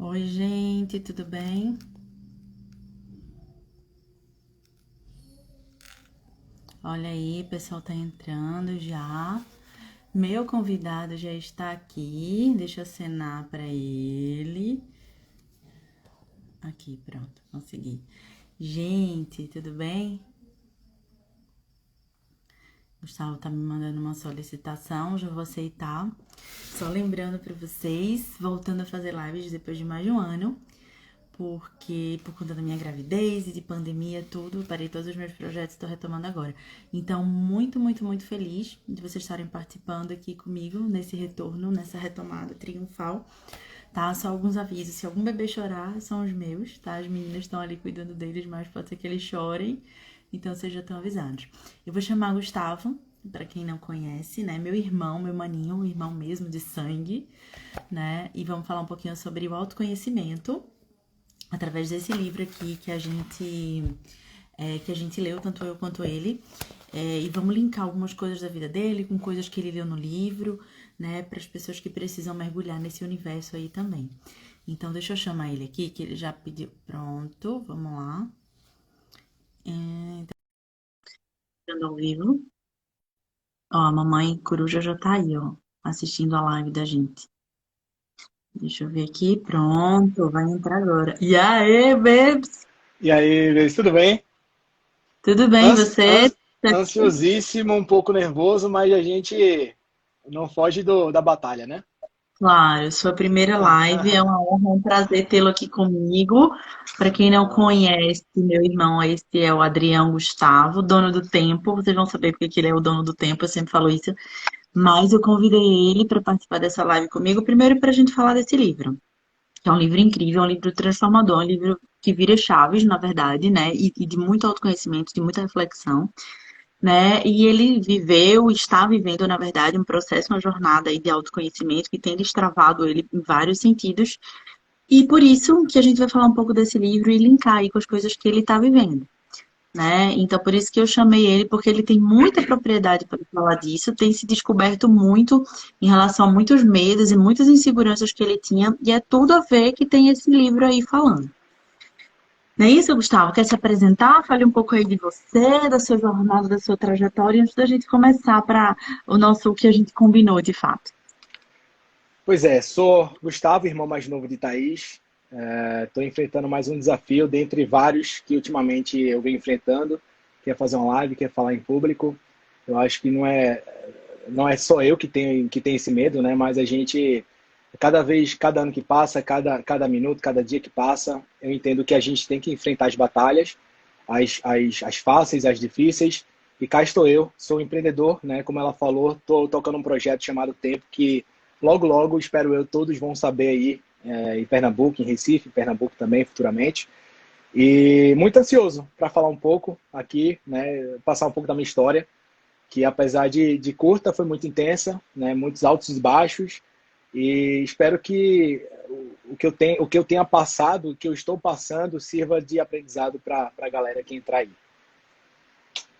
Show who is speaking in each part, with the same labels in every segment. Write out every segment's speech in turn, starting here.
Speaker 1: Oi, gente, tudo bem? Olha aí, o pessoal tá entrando já. Meu convidado já está aqui. Deixa eu acenar para ele. Aqui, pronto, consegui. Gente, tudo bem? Gustavo tá me mandando uma solicitação, já vou aceitar. Só lembrando para vocês, voltando a fazer lives depois de mais de um ano. Porque por conta da minha gravidez e de pandemia, tudo, parei todos os meus projetos e estou retomando agora. Então, muito, muito, muito feliz de vocês estarem participando aqui comigo nesse retorno, nessa retomada triunfal, tá? Só alguns avisos, se algum bebê chorar, são os meus, tá? As meninas estão ali cuidando deles, mas pode ser que eles chorem, então vocês já estão avisados. Eu vou chamar Gustavo, para quem não conhece, né? Meu irmão, meu maninho, um irmão mesmo de sangue, né? E vamos falar um pouquinho sobre o autoconhecimento através desse livro aqui que a gente leu, tanto eu quanto ele. E vamos linkar algumas coisas da vida dele com coisas que ele leu no livro, né? Para as pessoas que precisam mergulhar nesse universo aí também. Então, deixa eu chamar ele aqui, que ele já pediu. Pronto, vamos lá. Tá ao vivo. Ó, a mamãe coruja já tá aí, ó, assistindo a live da gente. Deixa eu ver aqui. Pronto, vai entrar agora. E aí, babes?
Speaker 2: E aí, Luiz, tudo bem?
Speaker 1: Tudo bem, você?
Speaker 2: Ansiosíssimo, um pouco nervoso, mas a gente não foge da batalha, né?
Speaker 1: Claro, sua primeira live, é uma honra, um prazer tê-lo aqui comigo. Para quem não conhece, meu irmão, este é o Adrião Gustavo, dono do tempo. Vocês vão saber porque que ele é o dono do tempo, eu sempre falo isso. Mas eu convidei ele para participar dessa live comigo, primeiro para a gente falar desse livro, que é um livro incrível, é um livro transformador, é um livro que vira chaves, na verdade, né? E de muito autoconhecimento, de muita reflexão, né? E ele viveu, está vivendo, na verdade, um processo, uma jornada aí de autoconhecimento que tem destravado ele em vários sentidos. E por isso que a gente vai falar um pouco desse livro e linkar aí com as coisas que ele está vivendo, né? Então, por isso que eu chamei ele, porque ele tem muita propriedade para falar disso, tem se descoberto muito em relação a muitos medos e muitas inseguranças que ele tinha, e é tudo a ver que tem esse livro aí falando. Não é isso, Gustavo? Quer se apresentar? Fale um pouco aí de você, da sua jornada, da sua trajetória, antes da gente começar para o que a gente combinou de fato.
Speaker 2: Pois é, sou Gustavo, irmão mais novo de Thaís. Estou enfrentando mais um desafio dentre vários que ultimamente eu venho enfrentando, que é fazer uma live, que é falar em público. Eu acho que não é só eu que tenho esse medo, né? Mas a gente, cada vez, cada ano que passa, cada minuto, cada dia que passa, eu entendo que a gente tem que enfrentar as batalhas, as fáceis, as difíceis. E cá estou eu, sou um empreendedor, né? Como ela falou, estou tocando um projeto chamado Tempo, que logo, logo, espero eu, todos vão saber aí, em Pernambuco, em Recife, em Pernambuco também, futuramente. E muito ansioso para falar um pouco aqui, né? Passar um pouco da minha história, que apesar de curta, foi muito intensa, né? Muitos altos e baixos. E espero que o que eu tenha passado, o que eu estou passando, sirva de aprendizado para a galera que entrar aí.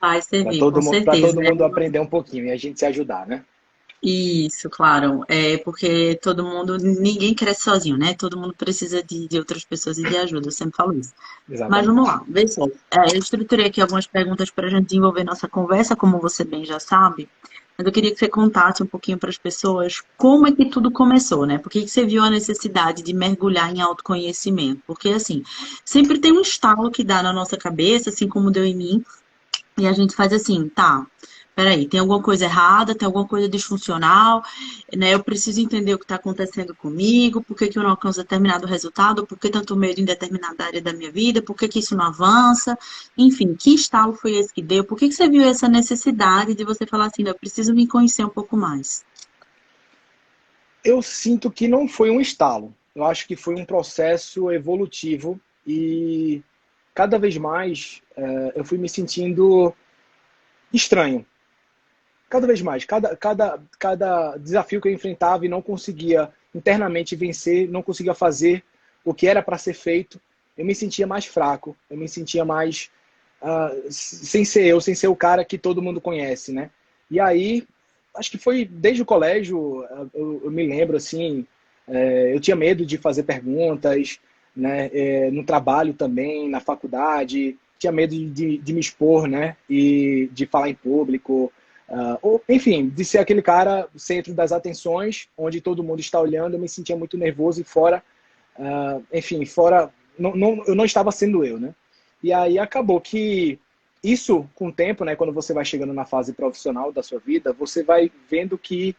Speaker 1: Vai
Speaker 2: Para
Speaker 1: servir, com
Speaker 2: todo, para
Speaker 1: certeza.
Speaker 2: todo mundo aprender um pouquinho e a gente se ajudar, né?
Speaker 1: Isso, claro. É porque todo mundo, ninguém cresce sozinho, né? Todo mundo precisa de outras pessoas e de ajuda. Eu sempre falo isso. Mas vamos
Speaker 2: Exatamente.
Speaker 1: lá, vê só. Eu estruturei aqui algumas perguntas para a gente desenvolver nossa conversa, como você bem já sabe. Mas eu queria que você contasse um pouquinho para as pessoas como é que tudo começou, né? Por que que você viu a necessidade de mergulhar em autoconhecimento? Porque, assim, sempre tem um estalo que dá na nossa cabeça, assim como deu em mim, e a gente faz assim, tá, peraí, tem alguma coisa errada, tem alguma coisa disfuncional, né? Eu preciso entender o que está acontecendo comigo, por que que eu não alcanço determinado resultado, por que tanto medo em determinada área da minha vida, por que que isso não avança, enfim, que estalo foi esse que deu? Por que que você viu essa necessidade de você falar assim, "Não, eu preciso me conhecer um pouco mais"?
Speaker 2: Eu sinto que não foi um estalo. Eu acho que foi um processo evolutivo e cada vez mais eu fui me sentindo estranho. Cada vez mais. Cada desafio que eu enfrentava e não conseguia internamente vencer, não conseguia fazer o que era para ser feito, eu me sentia mais fraco, eu me sentia mais sem ser eu, sem ser o cara que todo mundo conhece, né? E aí, acho que foi desde o colégio, eu me lembro assim, Eu tinha medo de fazer perguntas, né? No trabalho também, na faculdade, tinha medo de me expor, né? E de falar em público, ou, enfim, de ser aquele cara centro das atenções, onde todo mundo está olhando. Eu me sentia muito nervoso e fora, enfim, fora, eu não estava sendo eu, né? E aí acabou que isso, com o tempo, né? Quando você vai chegando na fase profissional da sua vida, você vai vendo que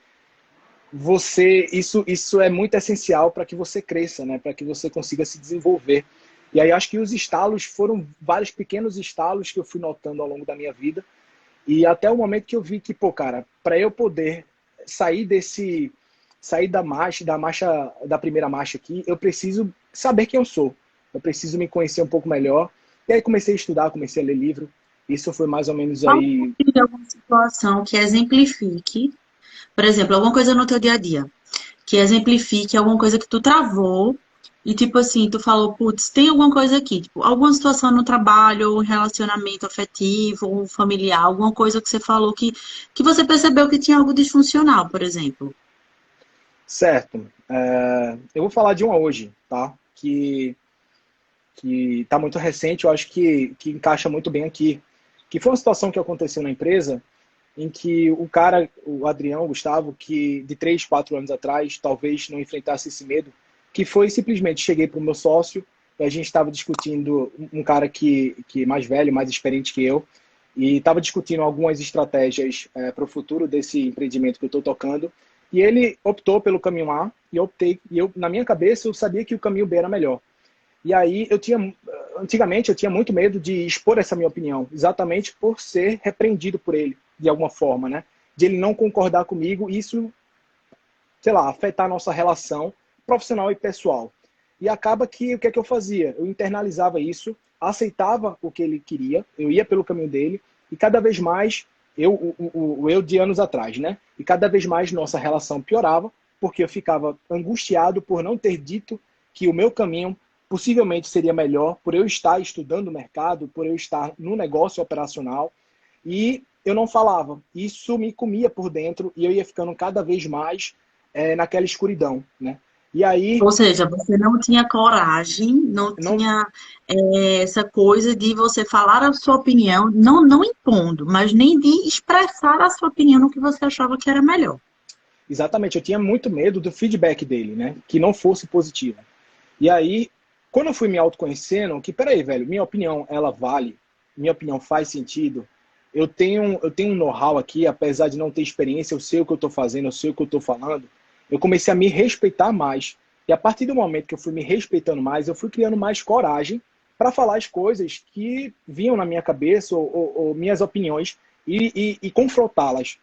Speaker 2: isso é muito essencial para que você cresça, né? Para que você consiga se desenvolver. E aí acho que os estalos foram vários pequenos estalos que eu fui notando ao longo da minha vida, e até o momento que eu vi que, pô, cara, para eu poder sair da primeira marcha aqui, eu preciso saber quem eu sou. Eu preciso me conhecer um pouco melhor. E aí comecei a estudar, comecei a ler livro. Isso foi mais ou menos
Speaker 1: Fala
Speaker 2: aí.
Speaker 1: de alguma situação que exemplifique, por exemplo, alguma coisa no teu dia a dia, que exemplifique alguma coisa que tu travou e, tipo assim, tu falou, putz, tem alguma coisa aqui, tipo, alguma situação no trabalho, ou relacionamento afetivo, ou familiar, alguma coisa que você falou que você percebeu que tinha algo disfuncional, por exemplo.
Speaker 2: Certo. Eu vou falar de uma hoje, tá? Que está muito recente, eu acho que encaixa muito bem aqui. Que foi uma situação que aconteceu na empresa em que o cara, o Adrião, o Gustavo, que de 3, 4 anos atrás, talvez não enfrentasse esse medo, que foi simplesmente, cheguei para o meu sócio, e a gente estava discutindo, um cara que é mais velho, mais experiente que eu, e estava discutindo algumas estratégias para o futuro desse empreendimento que eu estou tocando, e ele optou pelo caminho A, e eu, na minha cabeça, eu sabia que o caminho B era melhor. E aí antigamente eu tinha muito medo de expor essa minha opinião, exatamente por ser repreendido por ele, de alguma forma, né? De ele não concordar comigo, e isso, sei lá, afetar a nossa relação profissional e pessoal. E acaba que o que é que eu fazia? Eu internalizava isso, aceitava o que ele queria, eu ia pelo caminho dele, e cada vez mais, o eu de anos atrás, né? E cada vez mais nossa relação piorava, porque eu ficava angustiado por não ter dito que o meu caminho possivelmente seria melhor, por eu estar estudando o mercado, por eu estar no negócio operacional, e eu não falava. Isso me comia por dentro e eu ia ficando cada vez mais naquela escuridão, né? E aí,
Speaker 1: Ou seja, você não tinha coragem, não
Speaker 2: não,
Speaker 1: tinha essa coisa de você falar a sua opinião, não impondo, mas nem de expressar a sua opinião no que você achava que era melhor.
Speaker 2: exatamente, eu tinha muito medo do feedback dele, né? Que não fosse positivo. E aí, quando eu fui me autoconhecendo, que peraí, velho, minha opinião, ela vale, minha opinião faz sentido. Eu tenho um know-how aqui, apesar de não ter experiência, eu sei o que eu estou fazendo, eu sei o que eu estou falando. Eu comecei a me respeitar mais. E a partir do momento que eu fui me respeitando mais, eu fui criando mais coragem para falar as coisas que vinham na minha cabeça, ou minhas opiniões, e confrontá-las.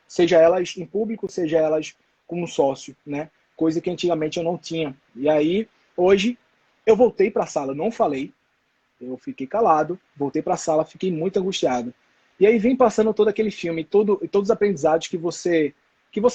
Speaker 2: Seja elas em público, seja elas como sócio, né? Coisa que antigamente eu não tinha. E aí, hoje, eu voltei para a sala, não falei, eu fiquei calado, voltei para a sala, fiquei muito angustiado. E aí vem passando todo aquele filme, todos os aprendizados que você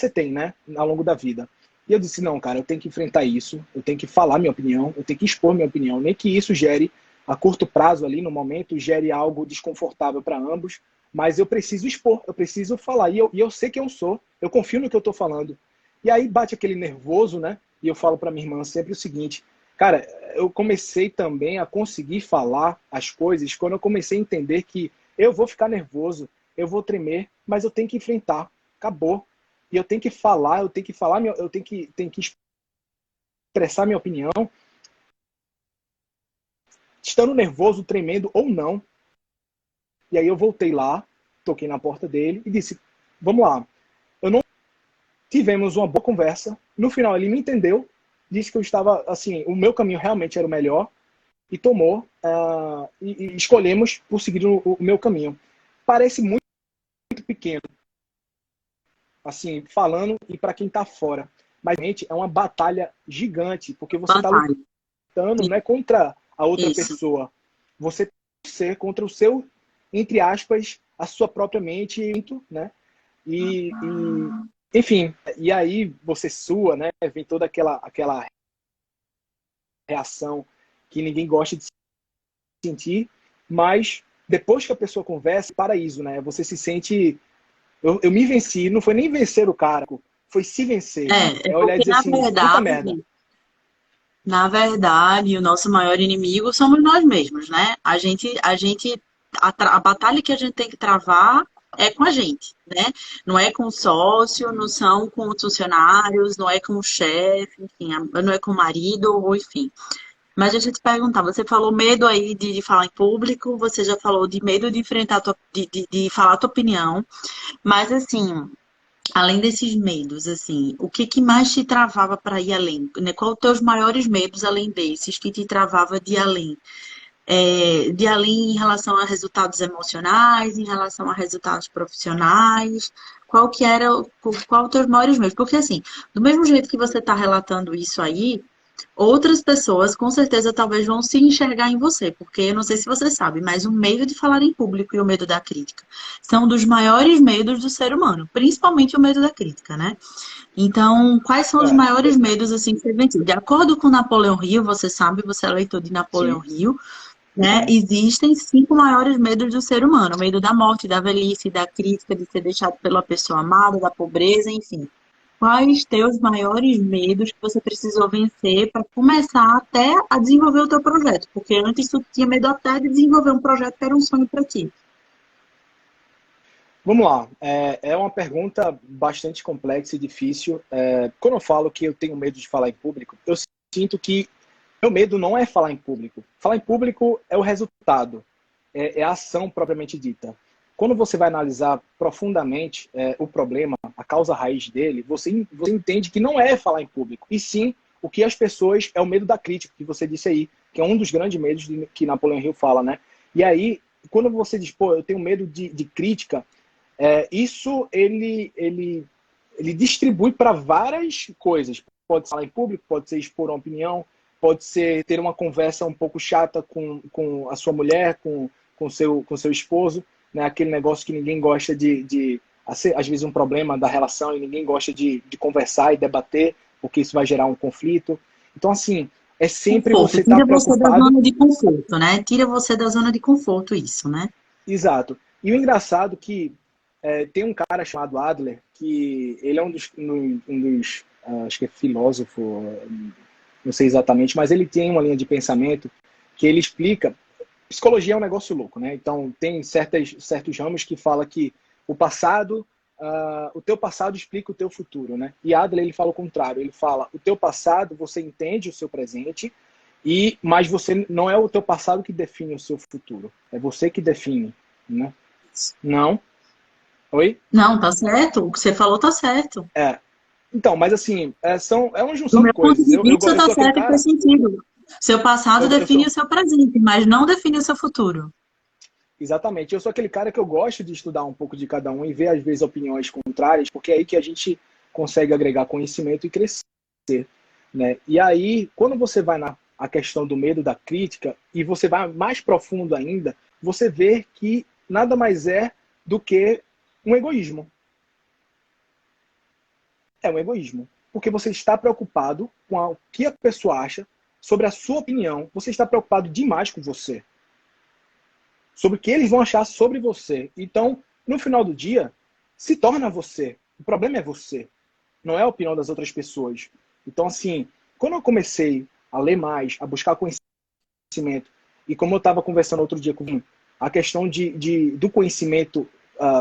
Speaker 2: tem, né, ao longo da vida. E eu disse, não, cara, eu tenho que enfrentar isso, eu tenho que falar minha opinião, eu tenho que expor minha opinião, nem que isso gere, a curto prazo ali, no momento, gere algo desconfortável para ambos, mas eu preciso expor, eu preciso falar, e eu sei quem eu sou, eu confio no que eu estou falando. E aí bate aquele nervoso, né, e eu falo para minha irmã sempre o seguinte, cara, eu comecei também a conseguir falar as coisas quando eu comecei a entender que eu vou ficar nervoso, eu vou tremer, mas eu tenho que enfrentar. Acabou. E eu tenho que falar, eu tenho que expressar minha opinião, estando nervoso, tremendo ou não. E aí eu voltei lá, toquei na porta dele e disse: vamos lá. Eu não tivemos uma boa conversa. No final ele me entendeu, disse que eu estava assim, o meu caminho realmente era o melhor e tomou e escolhemos por seguir o meu caminho. Parece muito, muito pequeno, assim, falando e para quem está fora. Mas realmente é uma batalha gigante, porque você está
Speaker 1: Batalha.
Speaker 2: lutando não é contra a outra
Speaker 1: Isso.
Speaker 2: pessoa. Você ser contra o seu, entre aspas, a sua própria mente, né? E enfim, e aí você sua, né? Vem toda aquela reação que ninguém gosta de sentir, mas depois que a pessoa conversa, paraíso, né? Você se sente. Eu me venci, não foi nem vencer o cara, foi se vencer.
Speaker 1: É
Speaker 2: É olhar e
Speaker 1: porque
Speaker 2: dizer assim, puta merda.
Speaker 1: na verdade, o nosso maior inimigo somos nós mesmos, né? A batalha que a gente tem que travar é com a gente, né? Não é com o sócio, não são com os funcionários, não é com o chefe, enfim, não é com o marido, ou enfim. Mas deixa eu te perguntar, você falou medo aí de falar em público, você já falou de medo de enfrentar, de falar a tua opinião, mas assim, além desses medos, assim, o que que mais te travava para ir além? Né? Qual os teus maiores medos além desses que te travava de ir além? De além em relação a resultados emocionais, em relação a resultados profissionais? Qual que era, qual os teus maiores medos? Porque assim, do mesmo jeito que você está relatando isso aí, outras pessoas com certeza talvez vão se enxergar em você, porque eu não sei se você sabe, mas o medo de falar em público e o medo da crítica são dos maiores medos do ser humano, principalmente o medo da crítica, né? Então, quais são os
Speaker 2: É,
Speaker 1: maiores medos assim que você venceu? De acordo com Napoleão Hill, você sabe, você é leitor de Napoleão
Speaker 2: sim,
Speaker 1: Hill, né?
Speaker 2: sim.
Speaker 1: Existem 5 maiores medos do ser humano: o medo da morte, da velhice, da crítica, de ser deixado pela pessoa amada, da pobreza, enfim. Quais teus maiores medos que você precisou vencer para começar até a desenvolver o teu projeto? Porque antes tu tinha medo até de desenvolver um projeto que era um sonho para ti.
Speaker 2: Vamos lá. É uma pergunta bastante complexa e difícil. Quando eu falo que eu tenho medo de falar em público, eu sinto que meu medo não é falar em público. Falar em público é o resultado, é a ação propriamente dita. Quando você vai analisar profundamente o problema, a causa raiz dele, você entende que não é falar em público, e sim o que as pessoas, é o medo da crítica, que você disse aí, que é um dos grandes medos que Napoleão Hill fala, né? E aí, quando você diz, pô, eu tenho medo de crítica, isso ele distribui para várias coisas. Pode ser falar em público, pode ser expor uma opinião, pode ser ter uma conversa um pouco chata com a sua mulher, com seu esposo, né? Aquele negócio que ninguém gosta às vezes um problema da relação e ninguém gosta de conversar e debater, porque isso vai gerar um conflito. Então, assim, é sempre
Speaker 1: Conforto,
Speaker 2: você estar
Speaker 1: tira você da
Speaker 2: preocupado.
Speaker 1: zona de conforto, né? Tira você da zona de conforto, isso, né?
Speaker 2: Exato. E o engraçado que tem um cara chamado Adler, que ele é acho que é filósofo, não sei exatamente, mas ele tem uma linha de pensamento que ele explica. Psicologia é um negócio louco, né? Então, tem certos ramos que fala que o teu passado explica o teu futuro, né? E Adler, ele fala o contrário. Ele fala, o teu passado, você entende o seu presente, mas você não é o teu passado que define o seu futuro. É você que define, né? Não? Oi?
Speaker 1: Não, tá certo. O que você falou tá certo.
Speaker 2: É. Então, mas assim, é uma
Speaker 1: Do
Speaker 2: junção de
Speaker 1: meu ponto
Speaker 2: coisas.
Speaker 1: de vista,
Speaker 2: Eu
Speaker 1: tá
Speaker 2: sou aquele
Speaker 1: certo e faz
Speaker 2: cara,
Speaker 1: sentido. Seu passado
Speaker 2: eu
Speaker 1: define o
Speaker 2: sou.
Speaker 1: seu presente, mas não define o seu futuro.
Speaker 2: Exatamente. Eu sou aquele cara que eu gosto de estudar um pouco de cada um e ver, às vezes, opiniões contrárias, porque é aí que a gente consegue agregar conhecimento e crescer, né? E aí, quando você vai na a questão do medo da crítica e você vai mais profundo ainda, você vê que nada mais é do que um egoísmo. É um egoísmo. Porque você está preocupado com o que a pessoa acha sobre a sua opinião, você está preocupado demais com você, sobre o que eles vão achar sobre você. Então, no final do dia, se torna você. O problema é você, não é a opinião das outras pessoas. Então, assim, quando eu comecei a ler mais, a buscar conhecimento, e como eu estava conversando outro dia com a questão do conhecimento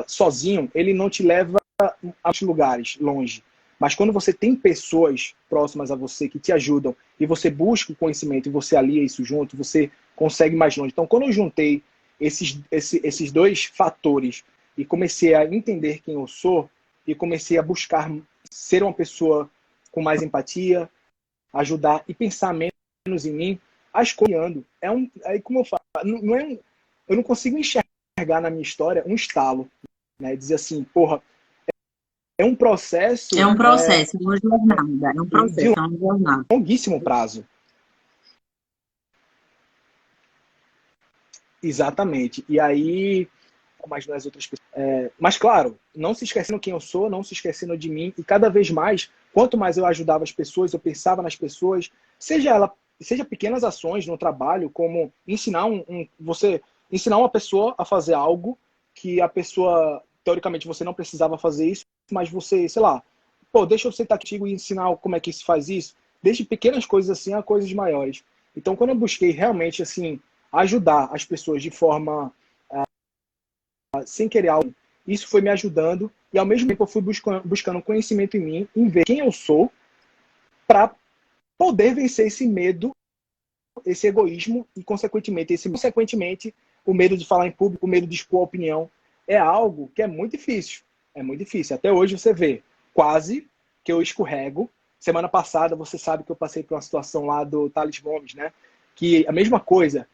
Speaker 2: sozinho, ele não te leva a muitos lugares, longe. Mas quando você tem pessoas próximas a você que te ajudam, e você busca o conhecimento, e você alia isso junto, você consegue mais longe. Então, quando eu juntei esses dois fatores e comecei a entender quem eu sou, e comecei a buscar ser uma pessoa com mais empatia, ajudar e pensar menos em mim, a escolhendo. Aí como eu falo, eu não consigo enxergar na minha história um estalo, né? Dizer assim, porra, é um
Speaker 1: É
Speaker 2: processo
Speaker 1: um processo, é uma jornada. É um
Speaker 2: de
Speaker 1: processo, é uma jornada.
Speaker 2: longuíssimo prazo. Exatamente. E aí, como as outras pessoas. Mas, claro, não se esquecendo quem eu sou, não se esquecendo de mim. E cada vez mais, quanto mais eu ajudava as pessoas, eu pensava nas pessoas, seja pequenas ações no trabalho, como você ensinar uma pessoa a fazer algo que a pessoa, teoricamente, você não precisava fazer isso, mas você, sei lá, pô, deixa eu sentar contigo e ensinar como é que se faz isso. Desde pequenas coisas assim a coisas maiores. Então, quando eu busquei realmente, assim, ajudar as pessoas de forma sem querer algo, isso foi me ajudando e ao mesmo tempo eu fui buscando conhecimento em mim, em ver quem eu sou, para poder vencer esse medo, esse egoísmo e consequentemente o medo de falar em público, o medo de expor a opinião. É algo que é muito difícil. É muito difícil. Até hoje você vê, quase que eu escorrego. Semana passada você sabe que eu passei por uma situação lá do Thales Gomes, né? Que a mesma coisa,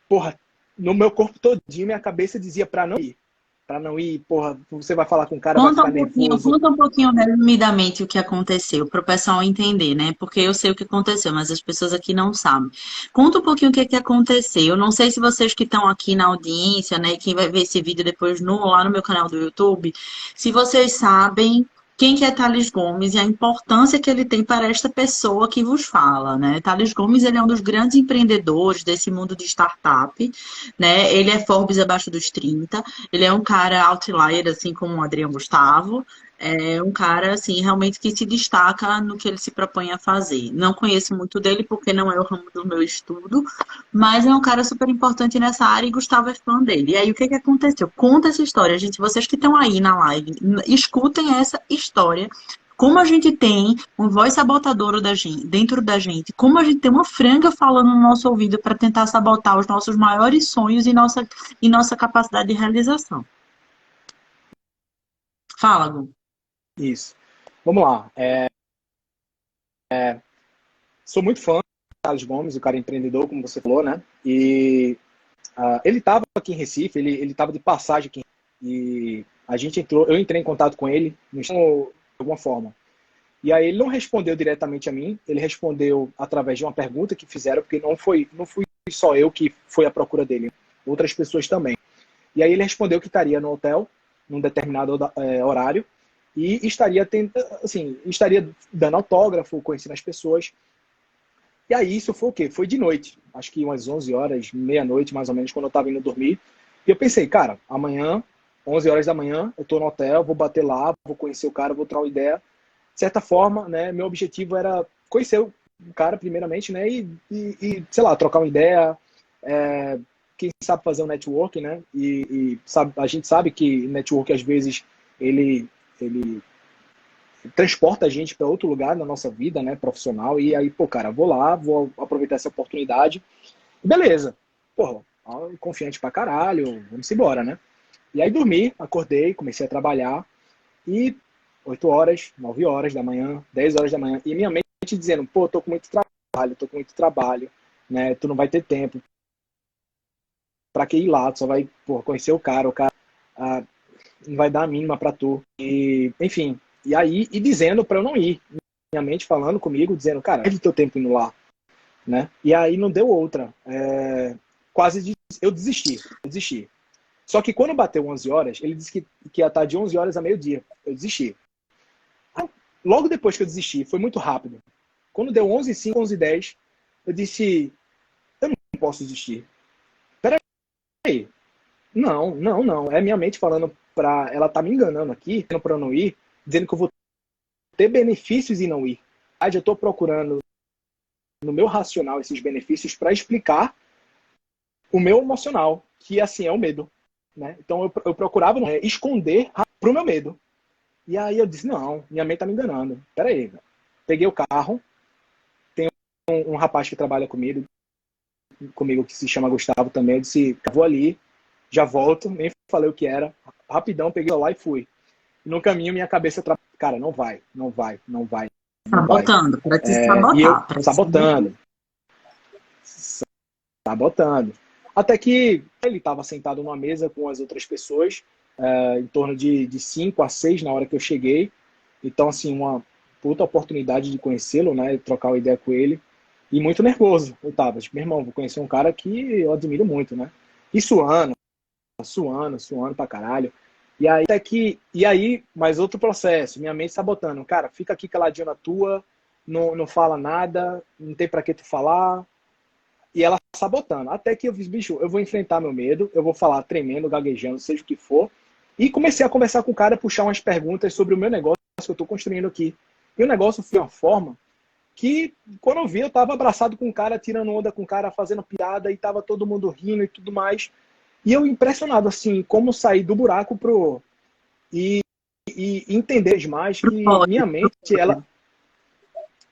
Speaker 2: porra, no meu corpo todinho, minha cabeça dizia para não ir. Para não ir, porra, você vai falar com o cara, vai ficar nervoso.
Speaker 1: Conta um pouquinho resumidamente o que aconteceu, para o pessoal entender, né? Porque eu sei o que aconteceu, mas as pessoas aqui não sabem. Conta um pouquinho o que aconteceu. Eu não sei se vocês que estão aqui na audiência, né, quem vai ver esse vídeo depois lá no meu canal do YouTube, se vocês sabem quem que é Thales Gomes e a importância que ele tem para esta pessoa que vos fala, né? Thales Gomes, ele é um dos grandes empreendedores desse mundo de startup, né? Ele é Forbes abaixo dos 30. Ele é um cara outlier, assim como o Adriano Gustavo. É um cara, assim, realmente que se destaca no que ele se propõe a fazer. Não conheço muito dele porque não é o ramo do meu estudo, mas é um cara super importante nessa área e Gustavo é fã dele. E aí, o que aconteceu? Conta essa história, gente. Vocês que estão aí na live, escutem essa história. Como a gente tem um voz sabotadora dentro da gente, como a gente tem uma franga falando no nosso ouvido para tentar sabotar os nossos maiores sonhos e nossa capacidade de realização. Fala, Gu.
Speaker 2: Isso. Vamos lá. Sou muito fã do Thales Gomes, o cara empreendedor, como você falou, né? E ele estava aqui em Recife, ele estava de passagem aqui. E eu entrei em contato com ele de alguma forma. E aí ele não respondeu diretamente a mim, ele respondeu através de uma pergunta que fizeram, porque não fui só eu que fui à procura dele, outras pessoas também. E aí ele respondeu que estaria no hotel, num determinado horário, e estaria dando autógrafo, conhecendo as pessoas. E aí isso foi o quê? Foi de noite, acho que umas 11 horas, meia-noite mais ou menos, quando eu estava indo dormir. E eu pensei, cara, amanhã, 11 horas da manhã, eu estou no hotel, vou bater lá, vou conhecer o cara, vou trocar uma ideia. De certa forma, né, meu objetivo era conhecer o cara primeiramente, né, sei lá, trocar uma ideia, quem sabe fazer um network, né, a gente sabe que network às vezes ele transporta a gente para outro lugar na nossa vida, né, profissional, e aí, pô, cara, vou lá, vou aproveitar essa oportunidade, beleza, porra, confiante pra caralho, vamos embora, né. E aí dormi, acordei, comecei a trabalhar, e 8 horas, 9 horas da manhã, 10 horas da manhã, e minha mente dizendo, pô, tô com muito trabalho, né, tu não vai ter tempo pra que ir lá, tu só vai, pô, conhecer o cara não vai dar a mínima pra tu, e, enfim, e aí, dizendo pra eu não ir, minha mente falando comigo, dizendo, cara, perde teu tempo indo lá, né, e aí não deu outra, eu desisti. Só que quando bateu 11 horas, ele disse que ia estar de 11 horas a meio-dia, eu desisti. Logo depois que eu desisti, foi muito rápido. Quando deu 11h05, 11h10, eu disse, eu não posso desistir. Peraí. Não. É minha mente falando ela tá me enganando aqui, dizendo pra eu não ir, dizendo que eu vou ter benefícios e não ir. Aí eu tô procurando no meu racional esses benefícios para explicar o meu emocional, que assim é o medo. Né? Então eu procurava esconder pro meu medo. E aí eu disse, não, minha mente tá me enganando. Peraí, peguei o carro, tem um rapaz que trabalha comigo que se chama Gustavo também, eu disse, vou ali, já volto, nem falei o que era, rapidão, peguei lá e fui. No caminho, minha cabeça, cara, não vai.
Speaker 1: Sabotando, para te
Speaker 2: E eu
Speaker 1: sabotar.
Speaker 2: sabotando. Até que ele estava sentado numa mesa com as outras pessoas, em torno de 5 a 6 na hora que eu cheguei. Então, assim, uma puta oportunidade de conhecê-lo, né? Trocar uma ideia com ele. E muito nervoso. Eu tava, tipo, meu irmão, vou conhecer um cara que eu admiro muito, né? E suando pra caralho. E aí, mais outro processo, minha mente sabotando. Cara, fica aqui caladinho na tua, não fala nada, não tem pra que tu falar. E ela sabotando. Até que eu fiz, bicho, eu vou enfrentar meu medo, eu vou falar tremendo, gaguejando, seja o que for. E comecei a conversar com o cara, puxar umas perguntas sobre o meu negócio. que eu estou construindo aqui. E o negócio foi uma forma que, quando eu vi, eu estava abraçado com um cara, tirando onda com um cara, fazendo piada, e estava todo mundo rindo e tudo mais. E eu impressionado, assim, como sair do buraco pro... E entender mais que minha mente, ela...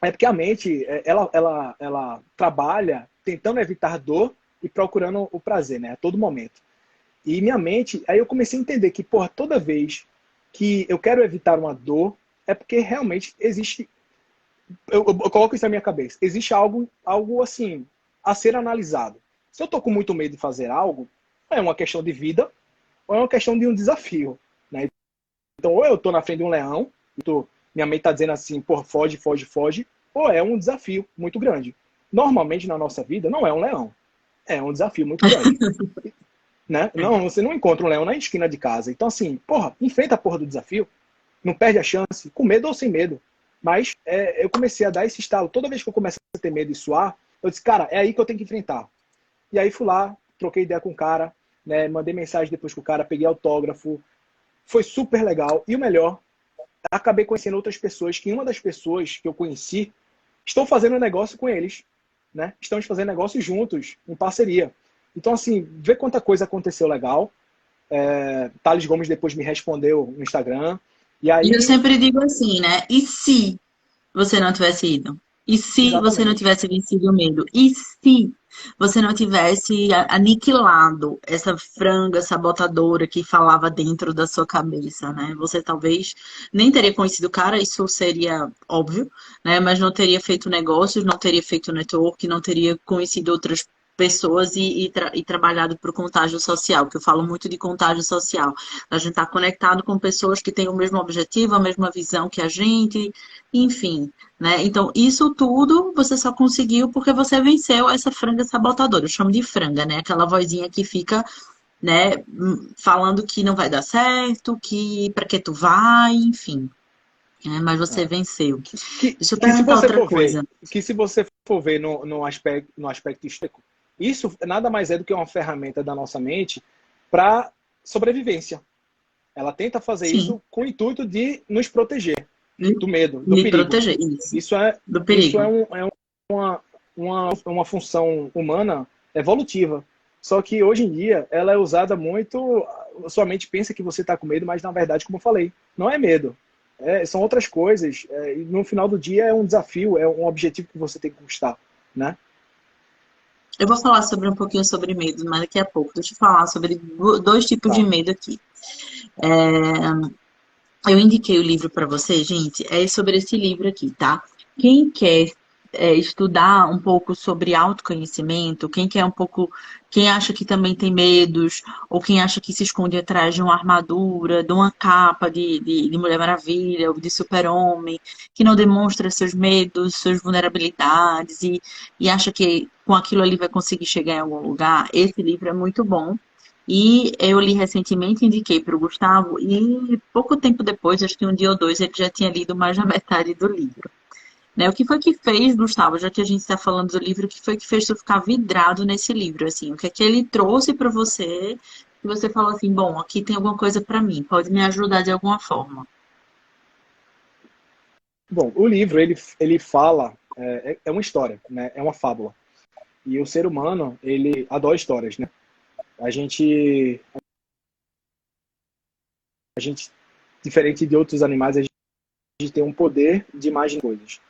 Speaker 2: É porque a mente, ela trabalha tentando evitar dor e procurando o prazer, né? A todo momento. E minha mente, aí eu comecei a entender que, porra, toda vez que eu quero evitar uma dor, é porque realmente existe... Eu coloco isso na minha cabeça. Existe algo assim, a ser analisado. Se eu tô com muito medo de fazer algo, é uma questão de vida ou é uma questão de um desafio, né? Então, ou eu tô na frente de um leão, minha mente tá dizendo assim, pô, foge, foge, foge, ou é um desafio muito grande. Normalmente, na nossa vida, não é um leão. É um desafio muito grande. Né? Não, você não encontra um leão na esquina de casa. Então, assim, porra, enfrenta a porra do desafio, não perde a chance, com medo ou sem medo. Mas eu comecei a dar esse estalo. Toda vez que eu começo a ter medo e suar, eu disse, cara, é aí que eu tenho que enfrentar. E aí fui lá, troquei ideia com o cara, né, mandei mensagem depois com o cara, peguei autógrafo. Foi super legal. E o melhor, acabei conhecendo outras pessoas, que uma das pessoas que eu conheci, estou fazendo um negócio com eles. Né? Estamos fazendo negócio juntos, em parceria. Então, assim, vê quanta coisa aconteceu legal. Thales Gomes depois me respondeu no Instagram. E
Speaker 1: E eu
Speaker 2: aí,
Speaker 1: sempre digo assim, né? E se você não tivesse ido? E se você não
Speaker 2: exatamente.
Speaker 1: tivesse vencido o medo? E se você não tivesse aniquilado essa franga sabotadora que falava dentro da sua cabeça, né? Você talvez nem teria conhecido o cara, isso seria óbvio, né? Mas não teria feito negócios, não teria feito network, não teria conhecido outras pessoas e trabalhado para o contágio social, que eu falo muito de contágio social. A gente está conectado com pessoas que têm o mesmo objetivo, a mesma visão que a gente, enfim, né? Então, isso tudo você só conseguiu porque você venceu essa franga sabotadora. Eu chamo de franga, né? Aquela vozinha que fica, né, falando que não vai dar certo, que para que tu vai, enfim. Né? Mas você
Speaker 2: É.
Speaker 1: venceu. Deixa eu
Speaker 2: Que se
Speaker 1: perguntar
Speaker 2: você
Speaker 1: outra
Speaker 2: for ver,
Speaker 1: coisa.
Speaker 2: no aspecto histórico, isso nada mais é do que uma ferramenta da nossa mente para sobrevivência. Ela tenta fazer
Speaker 1: Sim,
Speaker 2: isso com o intuito de nos proteger
Speaker 1: me,
Speaker 2: do medo, do
Speaker 1: me
Speaker 2: perigo.
Speaker 1: proteger, isso,
Speaker 2: Isso é,
Speaker 1: do
Speaker 2: isso é,
Speaker 1: perigo.
Speaker 2: uma função humana evolutiva. Só que hoje em dia ela é usada muito. Sua mente pensa que você está com medo, mas na verdade, como eu falei, não é medo. São outras coisas. E no final do dia é um desafio, é um objetivo que você tem que conquistar. Né?
Speaker 1: Eu vou falar sobre um pouquinho sobre medo, mas daqui a pouco. Deixa eu falar sobre dois tipos de
Speaker 2: Tá.
Speaker 1: medo aqui. Eu indiquei o livro para você, gente, é sobre esse livro aqui, tá? Quem quer estudar um pouco sobre autoconhecimento, quem quer um pouco, quem acha que também tem medos, ou quem acha que se esconde atrás de uma armadura, de uma capa de Mulher Maravilha, ou de Super-Homem, que não demonstra seus medos, suas vulnerabilidades, e acha que com aquilo ali vai conseguir chegar em algum lugar, esse livro é muito bom. E eu li recentemente, indiquei para o Gustavo, e pouco tempo depois, acho que um dia ou dois, ele já tinha lido mais da metade do livro. Né? O que foi que fez, Gustavo, já que a gente está falando do livro, o que foi que fez tu ficar vidrado nesse livro? Assim, o que é que ele trouxe para você que você falou assim, bom, aqui tem alguma coisa para mim, pode me ajudar de alguma forma.
Speaker 2: Bom, o livro ele fala, é uma história, né? É uma fábula. E o ser humano, ele adora histórias, né? A gente, diferente de outros animais, a gente tem um poder de imaginar coisas.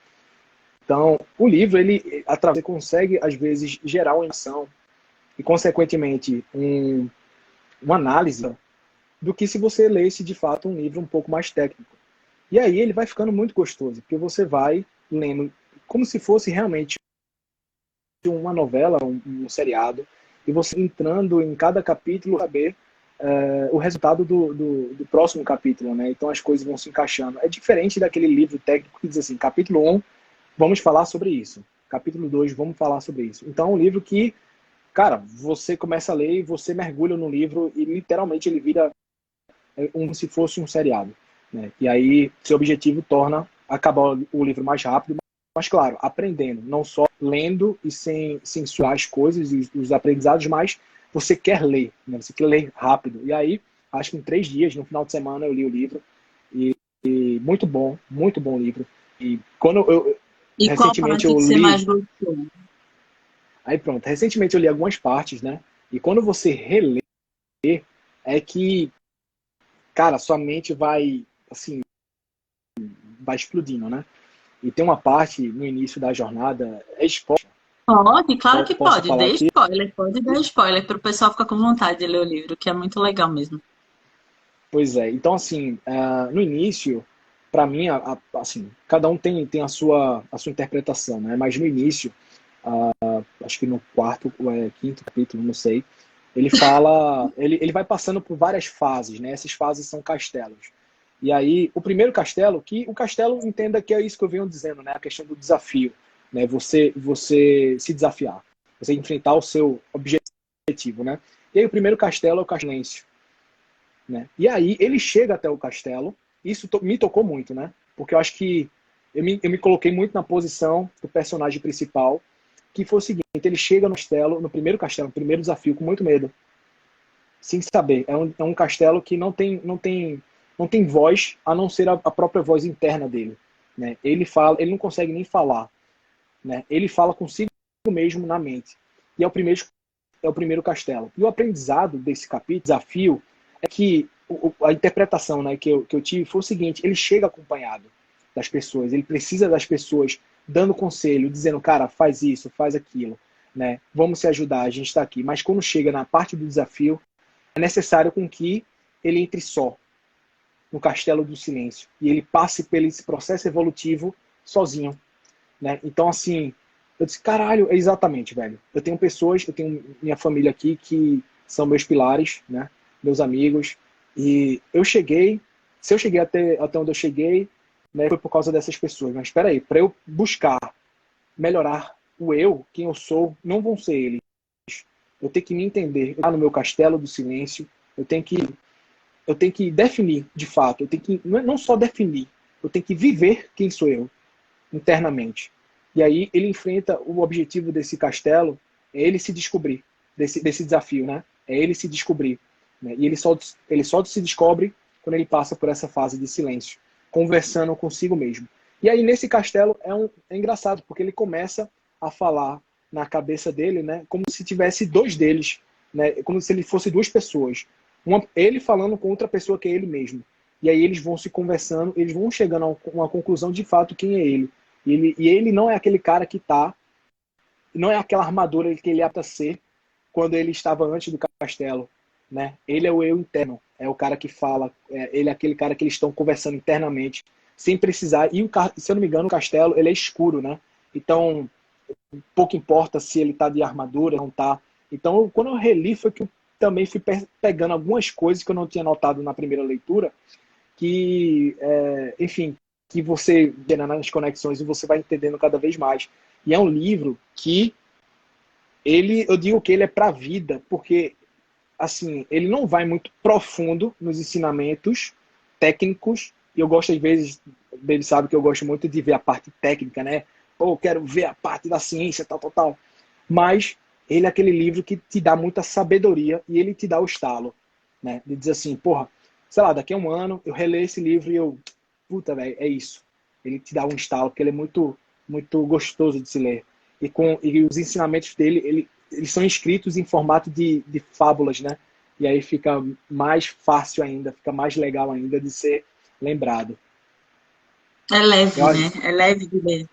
Speaker 2: Então, o livro, você consegue, às vezes, gerar uma emoção e, consequentemente, uma análise do que se você lesse, de fato, um livro um pouco mais técnico. E aí ele vai ficando muito gostoso, porque você vai lendo como se fosse realmente uma novela, um seriado, e você entrando em cada capítulo, saber o resultado do próximo capítulo, né? Então as coisas vão se encaixando. É diferente daquele livro técnico que diz assim, capítulo 1, vamos falar sobre isso. Capítulo 2, vamos falar sobre isso. Então é um livro que, cara, você começa a ler e você mergulha no livro e literalmente ele vira como se fosse um seriado. Né? E aí seu objetivo torna acabar o livro mais rápido, mas claro, aprendendo, não só lendo e sem censurar as coisas e os aprendizados, mas você quer ler, né? Você quer ler rápido. E aí, acho que em 3 dias, no final de semana, eu li o livro muito bom livro. E quando
Speaker 1: E qual
Speaker 2: recentemente
Speaker 1: parte
Speaker 2: eu
Speaker 1: que você
Speaker 2: li,
Speaker 1: mais gostou?
Speaker 2: aí pronto, recentemente eu li algumas partes, né? E quando você relê, é que, cara, sua mente vai, assim, vai explodindo, né? E tem uma parte no início da jornada, é spoiler,
Speaker 1: Pode, claro que
Speaker 2: posso
Speaker 1: pode.
Speaker 2: falar
Speaker 1: Dê
Speaker 2: aqui?
Speaker 1: spoiler, pode dar spoiler para o pessoal ficar com vontade de ler o livro, que é muito legal mesmo.
Speaker 2: Pois é. Então, assim, no início, para mim, assim, cada um tem a sua interpretação, né? Mas no início, acho que no quarto, quinto capítulo, não sei, ele fala, ele vai passando por várias fases, né? Essas fases são castelos. E aí, o primeiro castelo, que o castelo entenda que é isso que eu venho dizendo, né? A questão do desafio, né? Você se desafiar, você enfrentar o seu objetivo, né? E aí, o primeiro castelo é o castelo, né? E aí ele chega até o castelo, isso me tocou muito, né? Porque eu acho que eu me coloquei muito na posição do personagem principal, que foi o seguinte, ele chega no castelo, no primeiro desafio, com muito medo, sem saber. É um castelo que não tem voz, a não ser a própria voz interna dele, né? Ele fala, ele não consegue nem falar, né? Ele fala consigo mesmo na mente. E é o primeiro castelo. E o aprendizado desse capítulo, desafio, é que a interpretação, né, que eu tive foi o seguinte: ele chega acompanhado das pessoas, ele precisa das pessoas dando conselho, dizendo, cara, faz isso, faz aquilo, né? Vamos se ajudar, a gente está aqui. Mas quando chega na parte do desafio, é necessário com que ele entre só no castelo do silêncio e ele passe pelo esse processo evolutivo sozinho, né? Então, assim, eu disse, caralho, é exatamente, velho. Eu tenho minha família aqui que são meus pilares, né? Meus amigos. E se eu cheguei até onde eu cheguei, né, foi por causa dessas pessoas. Mas espera aí, para eu buscar melhorar o eu, quem eu sou, não vão ser eles. Eu tenho que me entender. Eu no meu castelo do silêncio, eu tenho que definir, de fato. Eu tenho que não só definir, eu tenho que viver quem sou eu internamente. E aí ele enfrenta o objetivo desse castelo, é ele se descobrir, desse desafio, né? É ele se descobrir. Né? E ele só se descobre quando ele passa por essa fase de silêncio, conversando consigo mesmo. E aí nesse castelo é engraçado, porque ele começa a falar na cabeça dele, né? Como se tivesse dois deles, né? Como se ele fosse duas pessoas. Ele falando com outra pessoa que é ele mesmo. E aí eles vão se conversando, eles vão chegando a uma conclusão de fato quem é ele. E ele não é aquele cara que não é aquela armadura que ele é apta a ser quando ele estava antes do castelo, né? Ele é o eu interno, é o cara que fala, ele é aquele cara que eles estão conversando internamente, sem precisar. E se eu não me engano, o castelo ele é escuro, né? Então pouco importa se ele tá de armadura, não tá. Então quando eu reli foi que eu também fui pegando algumas coisas que eu não tinha notado na primeira leitura, que, enfim, que você vê nas conexões e você vai entendendo cada vez mais. E é um livro que eu digo que ele é para a vida, porque assim, ele não vai muito profundo nos ensinamentos técnicos, e eu gosto às vezes, ele sabe que eu gosto muito de ver a parte técnica, né? Ou quero ver a parte da ciência, tal, tal, tal. Mas ele é aquele livro que te dá muita sabedoria e ele te dá o estalo, né? De dizer assim, porra, sei lá, daqui a um ano eu releio esse livro e eu, puta, velho, é isso. Ele te dá um estalo, porque ele é muito, muito gostoso de se ler. E os ensinamentos dele, eles são escritos em formato de fábulas, né? E aí fica mais fácil ainda, fica mais legal ainda de ser lembrado.
Speaker 1: É leve,
Speaker 2: Eu,
Speaker 1: né? É leve de ler.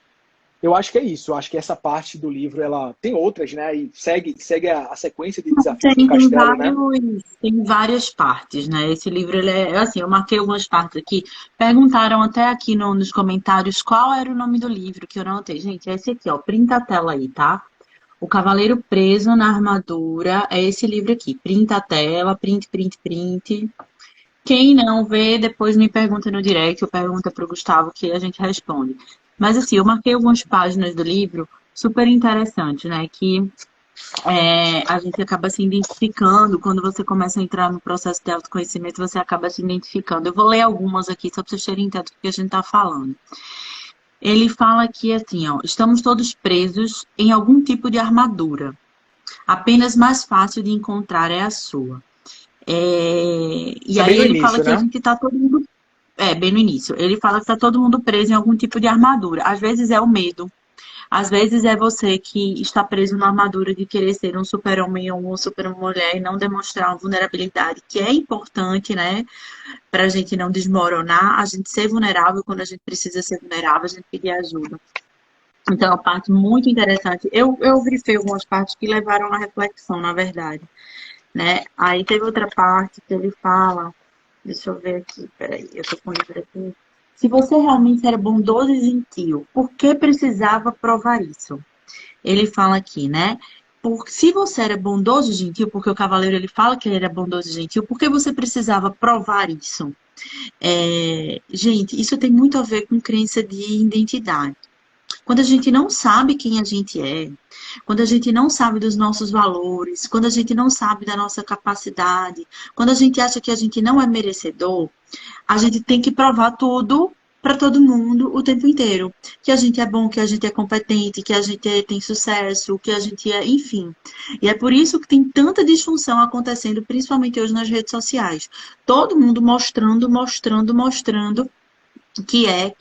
Speaker 2: eu acho que é isso. Eu acho que essa parte do livro, ela tem outras, né? E segue a sequência de desafios no
Speaker 1: Tem
Speaker 2: castelo, né?
Speaker 1: tem várias partes, né? Esse livro, ele é assim, eu marquei algumas partes aqui. Perguntaram até aqui nos comentários qual era o nome do livro, que eu não anotei. Gente, é esse aqui, ó. Printa a tela aí, tá? O Cavaleiro Preso na Armadura é esse livro aqui. Printa a tela, print, print, print. Quem não vê, depois me pergunta no direct ou pergunta para o Gustavo que a gente responde. Mas assim, eu marquei algumas páginas do livro super interessantes, né? Que a gente acaba se identificando, quando você começa a entrar no processo de autoconhecimento, você acaba se identificando. Eu vou ler algumas aqui, só para vocês terem ideia do que a gente está falando. Ele fala aqui assim, ó, estamos todos presos em algum tipo de armadura. Apenas mais fácil de encontrar é a sua. E
Speaker 2: Isso é bem
Speaker 1: aí
Speaker 2: no
Speaker 1: ele fala
Speaker 2: início,
Speaker 1: que a
Speaker 2: né?
Speaker 1: gente está todo mundo. bem no início. Ele fala que está todo mundo preso em algum tipo de armadura. Às vezes é o medo. Às vezes é você que está preso na armadura de querer ser um super-homem ou uma super-mulher e não demonstrar uma vulnerabilidade, que é importante, né? Para a gente não desmoronar, a gente ser vulnerável quando a gente precisa ser vulnerável, a gente pedir ajuda. Então, é uma parte muito interessante. Eu grifei algumas partes que levaram à reflexão, na verdade, né? Aí teve outra parte que ele fala, deixa eu ver aqui, peraí, eu tô com o livro aqui. Se você realmente era bondoso e gentil, por que precisava provar isso? Ele fala aqui, né? Se você era bondoso e gentil, porque o cavaleiro ele fala que ele era bondoso e gentil, por que você precisava provar isso? Gente, isso tem muito a ver com crença de identidade. Quando a gente não sabe quem a gente é, quando a gente não sabe dos nossos valores, quando a gente não sabe da nossa capacidade, quando a gente acha que a gente não é merecedor, a gente tem que provar tudo para todo mundo o tempo inteiro. Que a gente é bom, que a gente é competente, que a gente tem sucesso, que a gente é, enfim. E é por isso que tem tanta disfunção acontecendo, principalmente hoje nas redes sociais. Todo mundo mostrando, mostrando, mostrando que é.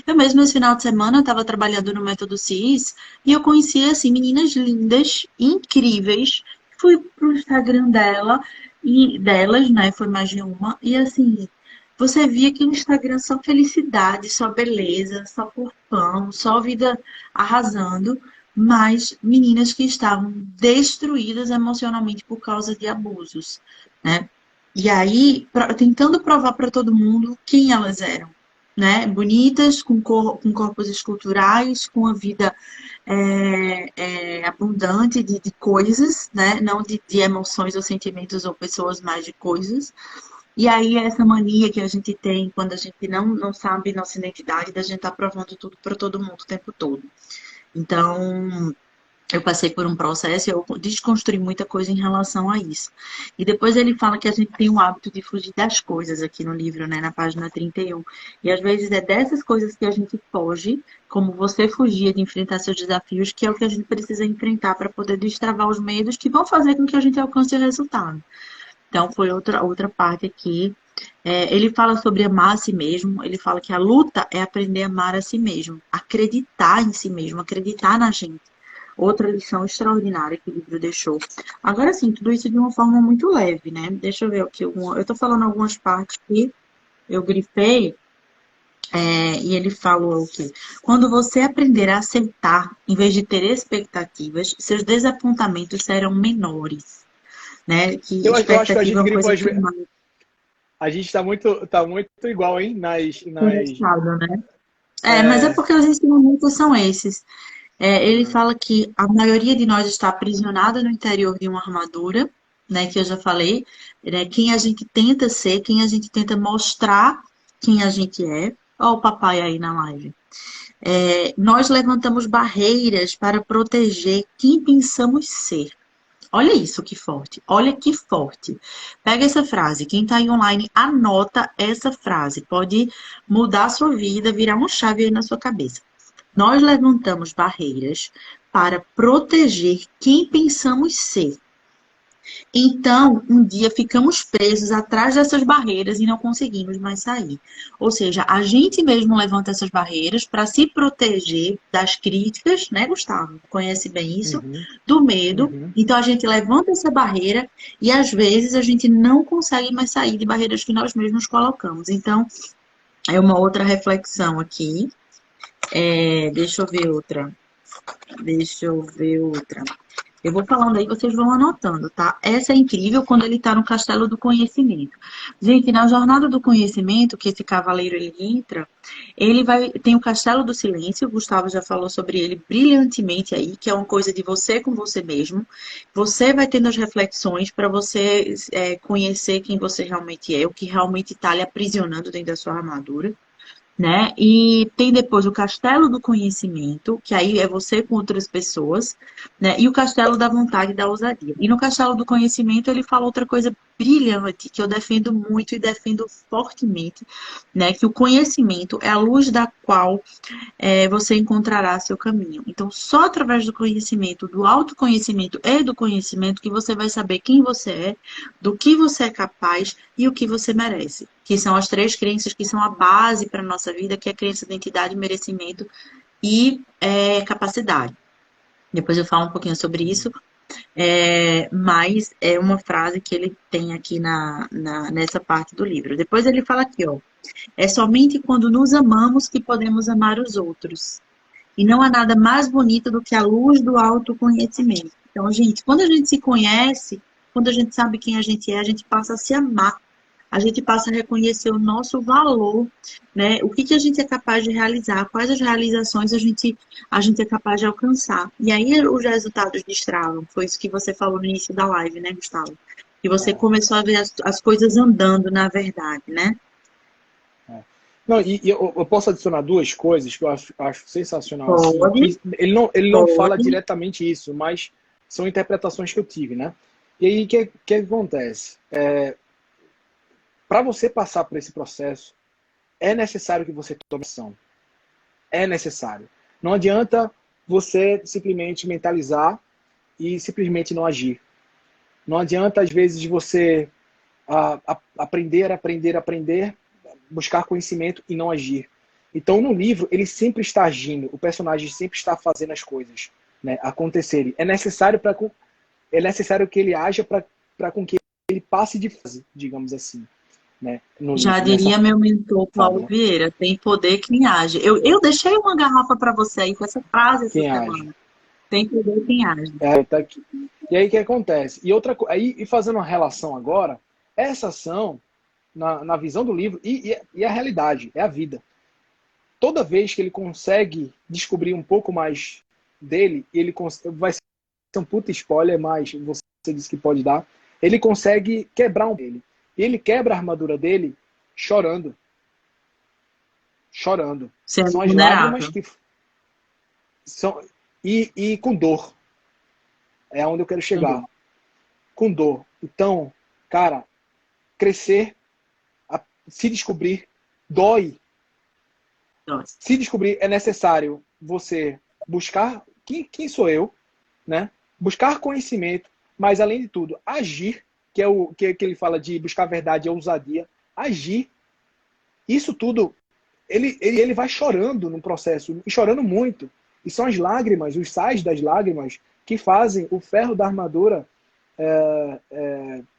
Speaker 1: Eu mesmo, esse final de semana, eu estava trabalhando no Método CIS e eu conheci, assim, meninas lindas, incríveis. Fui pro Instagram delas, né? Foi mais de uma. E, assim, você via que no Instagram só felicidade, só beleza, só corpão, só vida arrasando. Mas meninas que estavam destruídas emocionalmente por causa de abusos, né? E aí, tentando provar para todo mundo quem elas eram, né? Bonitas, com corpos esculturais, com a vida abundante de coisas, né? Não de emoções ou sentimentos ou pessoas, mas de coisas. E aí, essa mania que a gente tem quando a gente não sabe nossa identidade, da gente estar provando tudo para todo mundo o tempo todo. Então, eu passei por um processo e eu desconstruí muita coisa em relação a isso. E depois ele fala que a gente tem o hábito de fugir das coisas aqui no livro, né, na página 31. E às vezes é dessas coisas que a gente foge, como você fugia de enfrentar seus desafios, que é o que a gente precisa enfrentar para poder destravar os medos que vão fazer com que a gente alcance o resultado. Então, foi outra parte aqui. Ele fala sobre amar a si mesmo, ele fala que a luta é aprender a amar a si mesmo, acreditar em si mesmo, acreditar na gente. Outra lição extraordinária que o livro deixou. Agora sim, tudo isso de uma forma muito leve, né? Deixa eu ver aqui. Eu tô falando algumas partes que eu grifei, e ele falou o quê? Quando você aprender a aceitar, em vez de ter expectativas, seus desapontamentos serão menores, né? Que
Speaker 2: Eu acho que a
Speaker 1: expectativa
Speaker 2: gente
Speaker 1: é uma
Speaker 2: grifou
Speaker 1: coisa que mais
Speaker 2: a gente tá muito igual, hein?
Speaker 1: conectada, né? Mas é
Speaker 2: É,
Speaker 1: porque os ensinamentos são esses. Ele fala que a maioria de nós está aprisionada no interior de uma armadura, né, que eu já falei, né, quem a gente tenta ser, quem a gente tenta mostrar quem a gente é. Olha o papai aí na live. Nós levantamos barreiras para proteger quem pensamos ser. Olha isso, que forte. Olha que forte. Pega essa frase. Quem está aí online, anota essa frase. Pode mudar a sua vida, virar uma chave aí na sua cabeça. Nós levantamos barreiras para proteger quem pensamos ser. Então, um dia ficamos presos atrás dessas barreiras e não conseguimos mais sair. Ou seja, a gente mesmo levanta essas barreiras para se proteger das críticas, né, Gustavo? Conhece bem isso?
Speaker 2: uhum,
Speaker 1: Do medo.
Speaker 2: uhum.
Speaker 1: Então, a gente levanta essa barreira e às vezes a gente não consegue mais sair de barreiras que nós mesmos colocamos. Então, é uma outra reflexão aqui. Deixa eu ver outra. Deixa eu ver outra. Eu vou falando aí, vocês vão anotando, tá? Essa é incrível quando ele tá no castelo do conhecimento. Gente, na jornada do conhecimento, que esse cavaleiro ele entra, tem o castelo do silêncio, o Gustavo já falou sobre ele brilhantemente aí, que é uma coisa de você com você mesmo. Você vai tendo as reflexões para você conhecer quem você realmente é, o que realmente está lhe aprisionando dentro da sua armadura, né? E tem depois o castelo do conhecimento, que aí é você com outras pessoas, né? E o castelo da vontade e da ousadia. E no castelo do conhecimento ele fala outra coisa brilhante, que eu defendo muito e defendo fortemente, né? Que o conhecimento é a luz da qual você encontrará seu caminho. Então, só através do conhecimento, do autoconhecimento e do conhecimento que você vai saber quem você é, do que você é capaz e o que você merece. Que são as três crenças que são a base para a nossa vida, que é a crença de identidade, merecimento e capacidade. Depois eu falo um pouquinho sobre isso, mas é uma frase que ele tem aqui nessa parte do livro. Depois ele fala aqui, ó. É somente quando nos amamos que podemos amar os outros. E não há nada mais bonito do que a luz do autoconhecimento. Então, gente, quando a gente se conhece, quando a gente sabe quem a gente passa a se amar. A gente passa a reconhecer o nosso valor, né? O que a gente é capaz de realizar, quais as realizações a gente é capaz de alcançar. E aí os resultados destravam. Foi isso que você falou no início da live, né, Gustavo? E você
Speaker 2: É,
Speaker 1: começou a ver as coisas andando, na verdade, né?
Speaker 2: é. Não, e eu posso adicionar duas coisas que eu acho sensacional, assim,
Speaker 1: Pode,
Speaker 2: que ele não fala
Speaker 1: pode.
Speaker 2: diretamente isso, mas são interpretações que eu tive, né? E aí, o que acontece? Para você passar por esse processo, é necessário que você tome ação. É necessário. Não adianta você simplesmente mentalizar e simplesmente não agir. Não adianta, às vezes, você aprender, buscar conhecimento e não agir. Então, no livro, ele sempre está agindo, o personagem sempre está fazendo as coisas, né, acontecerem. É necessário que ele haja para com que ele passe de fase, digamos assim, né, no
Speaker 1: Já
Speaker 2: livro, nessa
Speaker 1: diria meu mentor
Speaker 2: forma,
Speaker 1: Paulo
Speaker 2: né?
Speaker 1: Vieira, tem poder quem age. Eu deixei uma garrafa para você aí com essa frase essa
Speaker 2: Quem age.
Speaker 1: semana. Tem poder quem age.
Speaker 2: Tá aqui. E aí o que acontece? E fazendo uma relação agora, essa ação, na visão do livro, e a realidade, é a vida. Toda vez que ele consegue descobrir um pouco mais dele, vai ser um puta spoiler, mas você disse que pode dar, ele consegue quebrar dele. E ele quebra a armadura dele chorando. Chorando.
Speaker 1: Sendo
Speaker 2: São as lágrimas
Speaker 1: vulnerável.
Speaker 2: que são. E com dor. É onde eu quero chegar. Com dor. Então, cara, crescer, se descobrir, dói.
Speaker 1: Nossa.
Speaker 2: Se descobrir, é necessário você buscar quem sou eu, né? Buscar conhecimento, mas além de tudo, agir, que é o que ele fala de buscar verdade e ousadia, agir. Isso tudo, ele vai chorando no processo, e chorando muito. E são as lágrimas, os sais das lágrimas, que fazem o ferro da armadura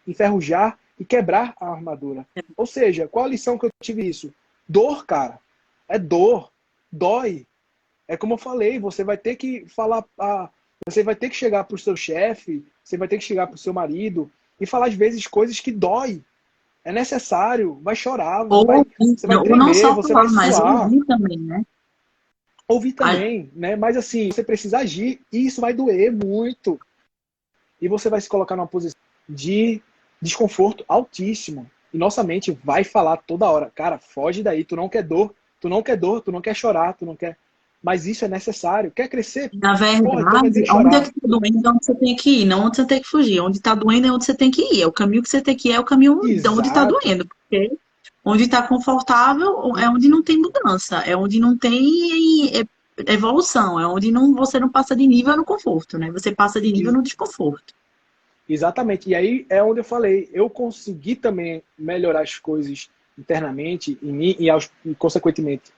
Speaker 2: enferrujar e quebrar a armadura. Ou seja, qual a lição que eu tive disso? Dor, cara. É dor. Dói. É como eu falei, você vai ter que falar, você vai ter que chegar para o seu chefe, você vai ter que chegar para o seu marido e falar às vezes coisas que dói. É necessário, vai chorar,
Speaker 1: Ou,
Speaker 2: você vai
Speaker 1: ou não
Speaker 2: tremer,
Speaker 1: só
Speaker 2: você vai
Speaker 1: falar, mas
Speaker 2: suar,
Speaker 1: ouvir também, né?
Speaker 2: ouvir
Speaker 1: A-
Speaker 2: também, né? Mas assim, você precisa agir e isso vai doer muito. E você vai se colocar numa posição de desconforto altíssimo. E nossa mente vai falar toda hora, cara, foge daí, tu não quer dor, tu não quer dor, tu não quer chorar, tu não quer. Mas isso é necessário. Quer crescer?
Speaker 1: Na
Speaker 2: Porra, então vai ter
Speaker 1: verdade,
Speaker 2: que
Speaker 1: onde é
Speaker 2: chorar.
Speaker 1: que tá doendo é onde você tem que ir, não onde você tem que fugir. Onde tá doendo é onde você tem que ir. É o caminho que você tem que ir, é o caminho de onde tá
Speaker 2: Exato.
Speaker 1: doendo. Porque onde tá confortável é onde não tem mudança, é onde não tem evolução, é onde não, você não passa de nível no conforto, né? Você passa de nível
Speaker 2: E-
Speaker 1: no desconforto.
Speaker 2: Exatamente. E aí é onde eu falei, eu consegui também melhorar as coisas internamente em mim e consequentemente,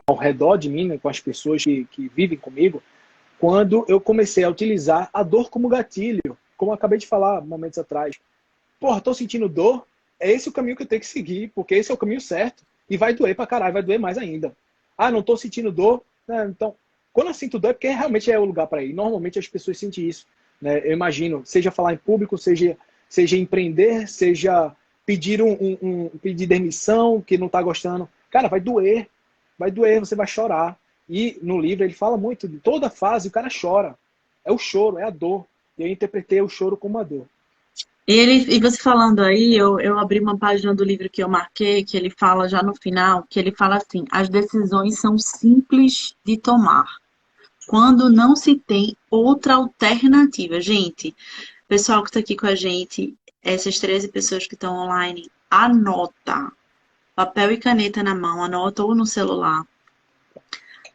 Speaker 2: ao redor de mim, né, com as pessoas que vivem comigo, quando eu comecei a utilizar a dor como gatilho, como eu acabei de falar momentos atrás. Porra, tô sentindo dor, é esse o caminho que eu tenho que seguir, porque esse é o caminho certo. E vai doer pra caralho, vai doer mais ainda. Ah, não tô sentindo dor, né? Então, quando eu sinto dor é porque realmente é o lugar para ir. Normalmente as pessoas sentem isso, né? Eu imagino, seja falar em público, seja empreender, seja pedir pedir demissão que não tá gostando. Cara, vai doer, você vai chorar. E no livro ele fala muito de toda fase o cara chora. É o choro, é a dor. E eu interpretei o choro como a dor.
Speaker 1: E você falando aí, eu abri uma página do livro que eu marquei, que ele fala já no final, que ele fala assim, as decisões são simples de tomar, quando não se tem outra alternativa. Gente, pessoal que está aqui com a gente, essas 13 pessoas que estão online, anota. Papel e caneta na mão, anota ou no celular.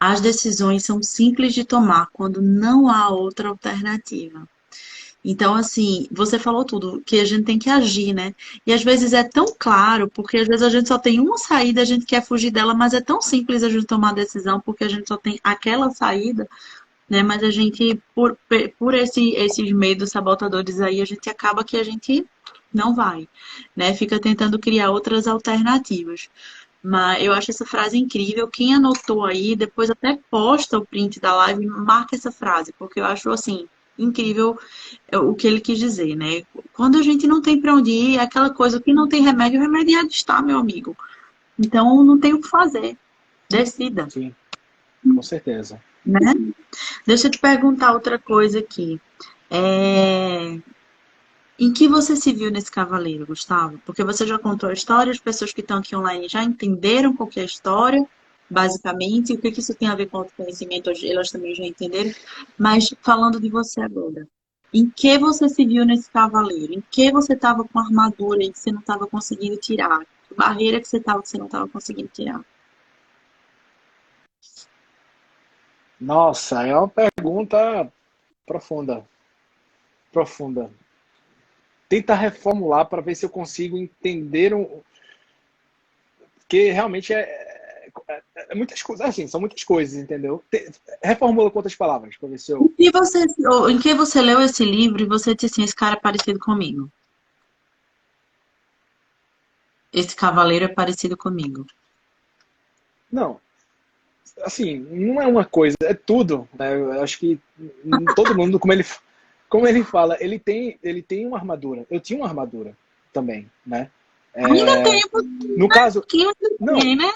Speaker 1: As decisões são simples de tomar quando não há outra alternativa. Então, assim, você falou tudo, que a gente tem que agir, né? E às vezes é tão claro, porque às vezes a gente só tem uma saída, a gente quer fugir dela, mas é tão simples a gente tomar a decisão, porque a gente só tem aquela saída, né? Mas a gente, por esses medos sabotadores aí, a gente acaba que a gente não vai, né? Fica tentando criar outras alternativas. Mas eu acho essa frase incrível. Quem anotou aí, depois até posta o print da live e marca essa frase, porque eu acho assim incrível o que ele quis dizer, né? Quando a gente não tem para onde ir, é aquela coisa que não tem remédio, o remédio é de estar, meu amigo. Então não tem o que fazer. Decida,
Speaker 2: Sim, com certeza.
Speaker 1: né? Deixa eu te perguntar outra coisa aqui. É, Em que você se viu nesse cavaleiro, Gustavo? Porque você já contou a história, as pessoas que estão aqui online já entenderam qual que é a história, basicamente, e o que que isso tem a ver com autoconhecimento, elas também já entenderam. Mas falando de você agora, em que você se viu nesse cavaleiro? Em que você estava com armadura e que você não estava conseguindo tirar? Que barreira que você estava que você não estava conseguindo tirar?
Speaker 2: Nossa, é uma pergunta profunda, profunda. Tenta reformular para ver se eu consigo entender porque realmente é muitas coisas, assim, são muitas coisas, entendeu? Reformula com outras palavras para ver se eu.
Speaker 1: Em que você leu esse livro e você disse assim, esse cara é parecido comigo? Esse cavaleiro é parecido comigo.
Speaker 2: Não, assim, não é uma coisa, é tudo, né? Eu acho que todo mundo, como ele fala, ele tem uma armadura. Eu tinha uma armadura também, né?
Speaker 1: Ainda tem
Speaker 2: É, no caso,
Speaker 1: que você
Speaker 2: não,
Speaker 1: tem, né?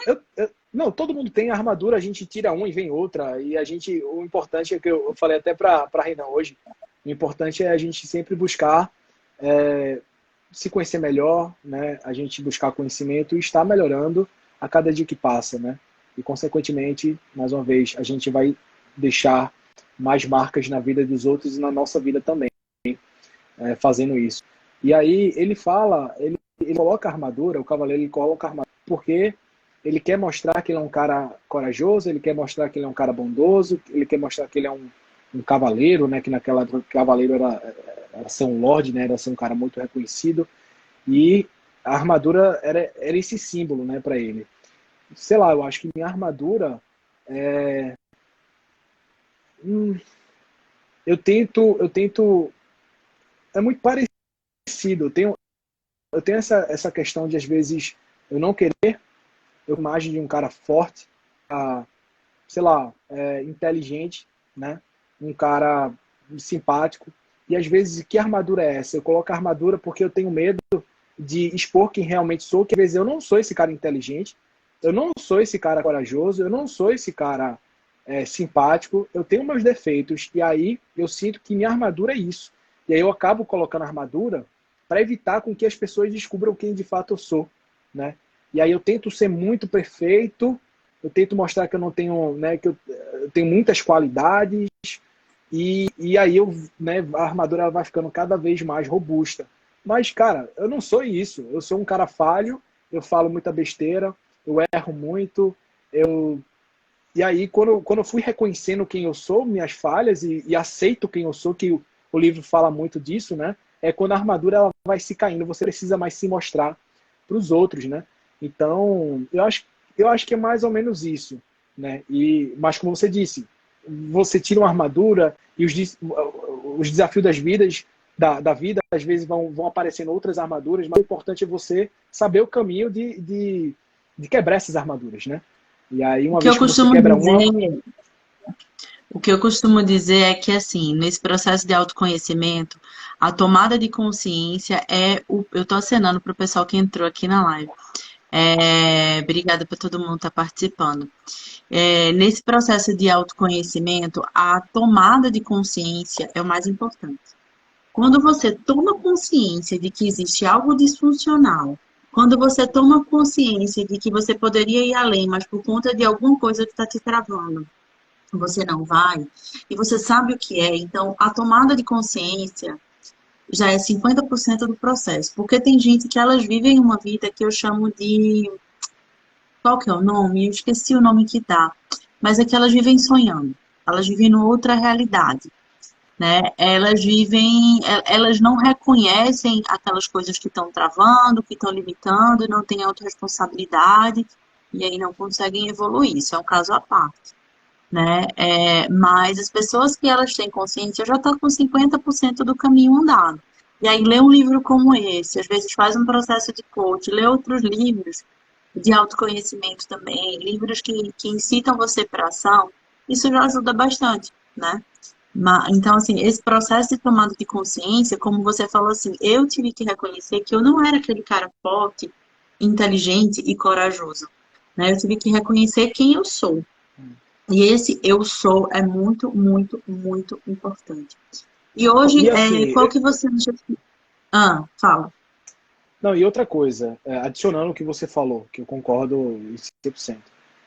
Speaker 2: não, todo mundo tem armadura, a gente tira uma e vem outra, e o importante é que eu falei até para Renan hoje, o importante é a gente sempre buscar é, se conhecer melhor, né? A gente buscar conhecimento e estar melhorando a cada dia que passa, né? E consequentemente, mais uma vez, a gente vai deixar mais marcas na vida dos outros e na nossa vida também, fazendo isso. E aí ele coloca a armadura, o cavaleiro ele coloca a armadura porque ele quer mostrar que ele é um cara corajoso, ele quer mostrar que ele é um cara bondoso, ele quer mostrar que ele é um cavaleiro, né? Que naquela época cavaleiro era ser um lorde, né? Era ser um cara muito reconhecido. E a armadura era esse símbolo, né? Para ele. Sei lá, eu acho que minha armadura é, hum, eu tento, é muito parecido. Eu tenho essa questão de às vezes eu não querer, eu imagem de um cara forte, sei lá, inteligente, né? Um cara simpático. E às vezes, que armadura é essa? Eu coloco a armadura porque eu tenho medo de expor quem realmente sou, que às vezes eu não sou esse cara inteligente, eu não sou esse cara corajoso, eu não sou esse cara simpático, eu tenho meus defeitos, e aí eu sinto que minha armadura é isso. E aí eu acabo colocando a armadura para evitar com que as pessoas descubram quem de fato eu sou, né? E aí eu tento ser muito perfeito, eu tento mostrar que eu não tenho, né, que eu tenho muitas qualidades e aí né, a armadura vai ficando cada vez mais robusta. Mas, cara, eu não sou isso. Eu sou um cara falho, eu falo muita besteira, eu erro muito, eu e aí quando eu fui reconhecendo quem eu sou, minhas falhas e aceito quem eu sou, que o livro fala muito disso, né? É quando a armadura ela vai se caindo, você precisa mais se mostrar para os outros, né? Então, eu acho que é mais ou menos isso, né? Mas como você disse, você tira uma armadura e os desafios da vida, às vezes vão aparecendo outras armaduras, mas o importante é você saber o caminho de quebrar essas armaduras, né? E aí,
Speaker 1: O
Speaker 2: uma
Speaker 1: que eu
Speaker 2: vez que você
Speaker 1: costumo
Speaker 2: quebra uma,
Speaker 1: dizer, o que eu costumo dizer é que assim, nesse processo de autoconhecimento, a tomada de consciência eu tô acenando para o pessoal que entrou aqui na live. Obrigada por todo mundo estar participando. Nesse processo de autoconhecimento, a tomada de consciência é o mais importante. Quando você toma consciência de que existe algo disfuncional, quando você toma consciência de que você poderia ir além, mas por conta de alguma coisa que está te travando, você não vai, e você sabe o que é, então a tomada de consciência já é 50% do processo. Porque tem gente que elas vivem uma vida que eu chamo de... Qual que é o nome? Eu esqueci o nome que dá. Mas é que elas vivem sonhando. Elas vivem numa outra realidade, né? Elas não reconhecem aquelas coisas que estão travando, que estão limitando, não têm autorresponsabilidade e aí não conseguem evoluir. Isso é um caso à parte, né? Mas as pessoas que elas têm consciência já estão com 50% do caminho andado. E aí lê um livro como esse, às vezes faz um processo de coach, lê outros livros de autoconhecimento também, livros que incitam você para ação, isso já ajuda bastante, né? Então, assim, esse processo de tomada de consciência, como você falou assim, eu tive que reconhecer que eu não era aquele cara forte, inteligente e corajoso, né? Eu tive que reconhecer quem eu sou. E esse eu sou é muito, muito, muito importante. E hoje,
Speaker 2: E assim,
Speaker 1: qual que você acha que... Ah, fala.
Speaker 2: não, e outra coisa, adicionando o que você falou, que eu concordo em 100%.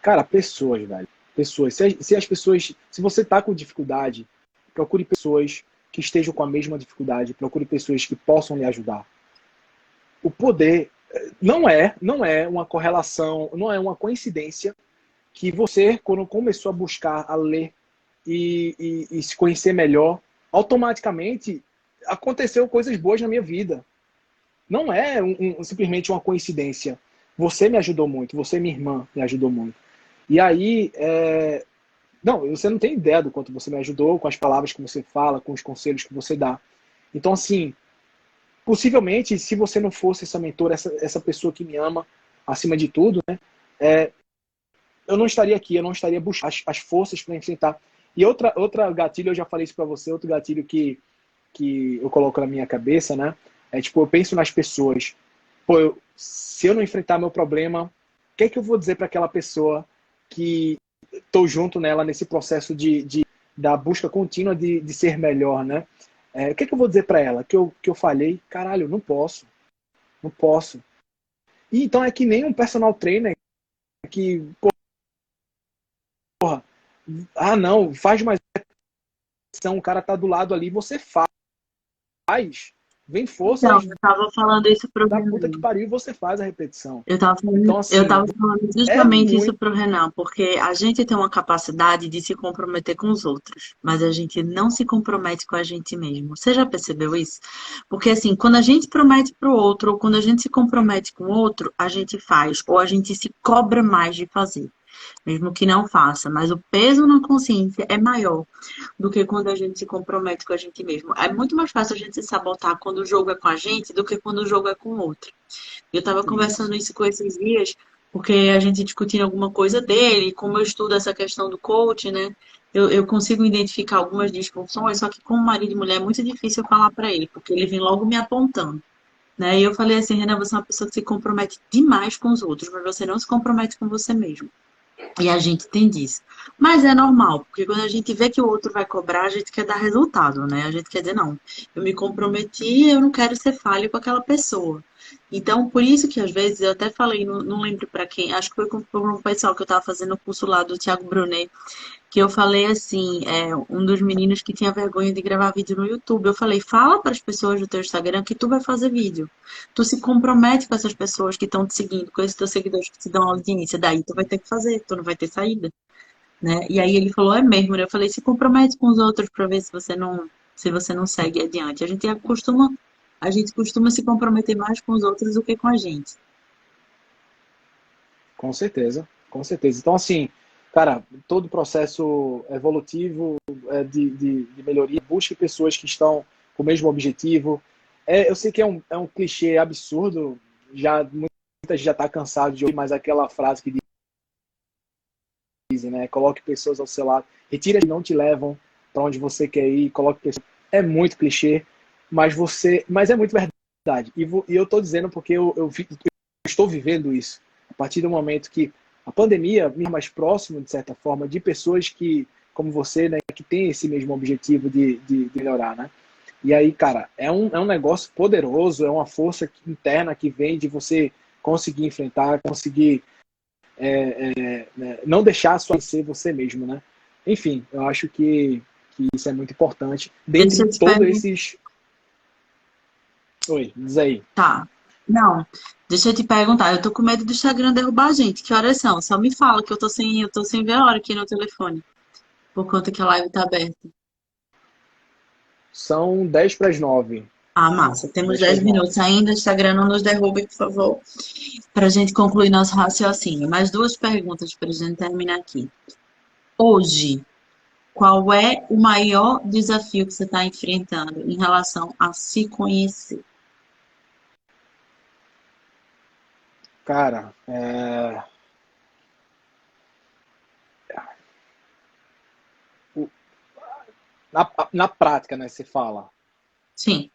Speaker 2: Cara, pessoas, velho. Pessoas. Se as pessoas. Se você tá com dificuldade, procure pessoas que estejam com a mesma dificuldade. Procure pessoas que possam lhe ajudar. O poder não é uma correlação, não é uma coincidência que você, quando começou a buscar, a ler e se conhecer melhor, automaticamente aconteceu coisas boas na minha vida. Não é simplesmente uma coincidência. Você me ajudou muito, você, minha irmã, me ajudou muito. E aí, não, você não tem ideia do quanto você me ajudou, com as palavras que você fala, com os conselhos que você dá. Então, assim, possivelmente, se você não fosse essa mentora, essa pessoa que me ama acima de tudo, né, eu não estaria aqui, eu não estaria buscando as forças para enfrentar. E outra gatilho, eu já falei isso para você, outro gatilho que eu coloco na minha cabeça, né, é tipo, eu penso nas pessoas. Pô, se eu não enfrentar meu problema, o que é que eu vou dizer para aquela pessoa que estou junto nela nesse processo da busca contínua de ser melhor, né? O que é que eu vou dizer para ela? Que eu falhei? Caralho, não posso. Não posso. E então é que nem um personal trainer que, porra, ah não, faz mais repetição, o cara tá do lado ali, você faz, vem
Speaker 1: Então,
Speaker 2: forças
Speaker 1: eu estava falando isso para o
Speaker 2: da puta que
Speaker 1: Renan.
Speaker 2: pariu e você faz a repetição.
Speaker 1: Eu estava
Speaker 2: Então,
Speaker 1: falando, eu
Speaker 2: assim,
Speaker 1: tava falando
Speaker 2: é
Speaker 1: justamente isso
Speaker 2: muito.
Speaker 1: para o Renan, porque a gente tem uma capacidade de se comprometer com os outros, mas a gente não se compromete com a gente mesmo. Você já percebeu isso? Porque assim, quando a gente promete para o outro, ou quando a gente se compromete com o outro, a gente faz, ou a gente se cobra mais de fazer, mesmo que não faça, mas o peso na consciência é maior do que quando a gente se compromete com a gente mesmo. É muito mais fácil a gente se sabotar quando o jogo é com a gente do que quando o jogo é com o outro. Eu estava
Speaker 2: Isso.
Speaker 1: conversando isso com esses dias, porque a gente discutindo alguma coisa dele, como eu estudo essa questão do coach, né? Eu consigo identificar algumas disfunções, só que como marido e mulher é muito difícil eu falar para ele, porque ele vem logo me apontando, né? E eu falei assim, Renan, você é uma pessoa que se compromete demais com os outros, mas você não se compromete com você mesmo. E a gente tem disso. Mas é normal, porque quando a gente vê que o outro vai cobrar, a gente quer dar resultado, né? A gente quer dizer, não, eu me comprometi, eu não quero ser falho com aquela pessoa. Então, por isso que às vezes eu até falei, não lembro para quem, acho que foi com o pessoal que eu estava fazendo o curso lá do Thiago Brunet, que eu falei assim, um dos meninos que tinha vergonha de gravar vídeo no YouTube, eu falei, fala para as pessoas do teu Instagram que tu vai fazer vídeo. Tu se compromete com essas pessoas que estão te seguindo, com esses teus seguidores que te dão audiência, daí tu vai ter que fazer, tu não vai ter saída, né? E aí ele falou, é mesmo, né? Eu falei, se compromete com os outros para ver se você não segue adiante. A gente costuma se comprometer mais com os outros do que com a gente.
Speaker 2: Com certeza, com certeza. Então, assim, cara, todo processo evolutivo de melhoria, busque pessoas que estão com o mesmo objetivo. Eu sei que é um clichê absurdo, muita gente já está cansado de ouvir, mas aquela frase que dizem, né? Coloque pessoas ao seu lado, retire as que não te levam para onde você quer ir, coloque pessoas. É muito clichê, mas é muito verdade. E eu estou dizendo porque eu estou vivendo isso. A partir do momento que a pandemia me mais próximo, de certa forma, de pessoas que, como você, né, que tem esse mesmo objetivo de melhorar, né? E aí, cara, é um negócio poderoso, é uma força interna que vem de você conseguir enfrentar, conseguir não deixar só ser você mesmo, né? Enfim, eu acho que isso é muito importante.
Speaker 1: Deixa
Speaker 2: Dentre
Speaker 1: eu te
Speaker 2: todos
Speaker 1: perguntar.
Speaker 2: esses... Oi, diz aí.
Speaker 1: Tá. Não, deixa eu te perguntar. Eu tô com medo do Instagram derrubar a gente. Que horas são? Só me fala que eu tô sem ver a hora aqui no telefone. Por conta que a live tá aberta.
Speaker 2: São 10 para as 9.
Speaker 1: Ah, massa. Temos
Speaker 2: 10 para
Speaker 1: 10
Speaker 2: as 9.
Speaker 1: minutos ainda. Instagram não nos derrube, por favor. Para a gente concluir nosso raciocínio. Mais duas perguntas para a gente terminar aqui. Hoje, qual é o maior desafio que você está enfrentando em relação a se conhecer?
Speaker 2: Cara, o- na prática, né, você fala.
Speaker 1: Sim.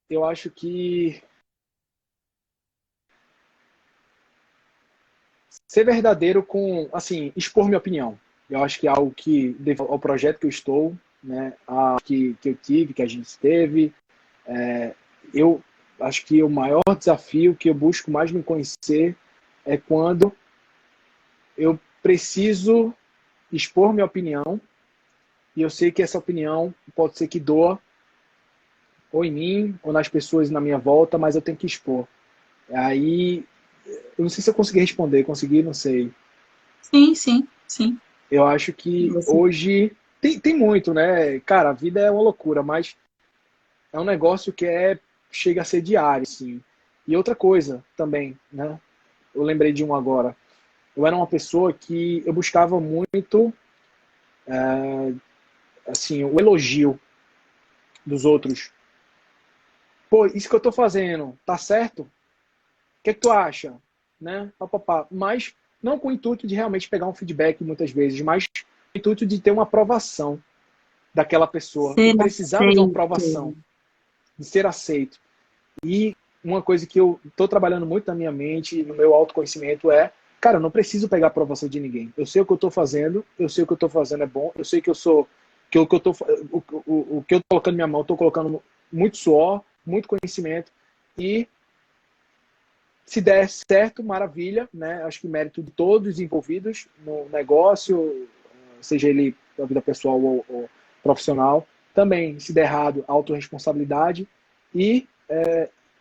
Speaker 2: Eu acho que ser verdadeiro com, assim, expor minha opinião. Eu acho que é algo que, devido ao projeto que eu estou, né, que eu tive, que a gente teve, eu acho que o maior desafio que eu busco mais me conhecer é quando eu preciso expor minha opinião e eu sei que essa opinião pode ser que doa ou em mim ou nas pessoas na minha volta, mas eu tenho que expor. Aí, eu não sei se eu consegui responder, consegui, não sei.
Speaker 1: Sim, sim, sim.
Speaker 2: Eu acho que
Speaker 1: Você.
Speaker 2: hoje tem muito, né? Cara, a vida é uma loucura, mas é um negócio que chega a ser diário, assim. E outra coisa também, né? Eu lembrei de um agora. Eu era uma pessoa que eu buscava muito, assim, o elogio dos outros. Pô, isso que eu tô fazendo, tá certo? O que é que tu acha? Né? Pá, pá, pá. Mas não com o intuito de realmente pegar um feedback muitas vezes, mas com o intuito de ter uma aprovação daquela pessoa. Eu
Speaker 1: Ser
Speaker 2: precisava de uma
Speaker 1: aceito.
Speaker 2: aprovação, de ser aceito. E uma coisa que eu estou trabalhando muito na minha mente, no meu autoconhecimento é, cara, eu não preciso pegar a aprovação de ninguém. Eu sei o que eu estou fazendo, eu sei o que eu estou fazendo é bom, eu sei que eu sou que o que eu tô, o que eu estou colocando na minha mão, estou colocando muito suor, muito conhecimento e se der certo, maravilha, né? Acho que mérito de todos os envolvidos no negócio, seja ele da vida pessoal ou profissional. Também, se der errado, autorresponsabilidade. E,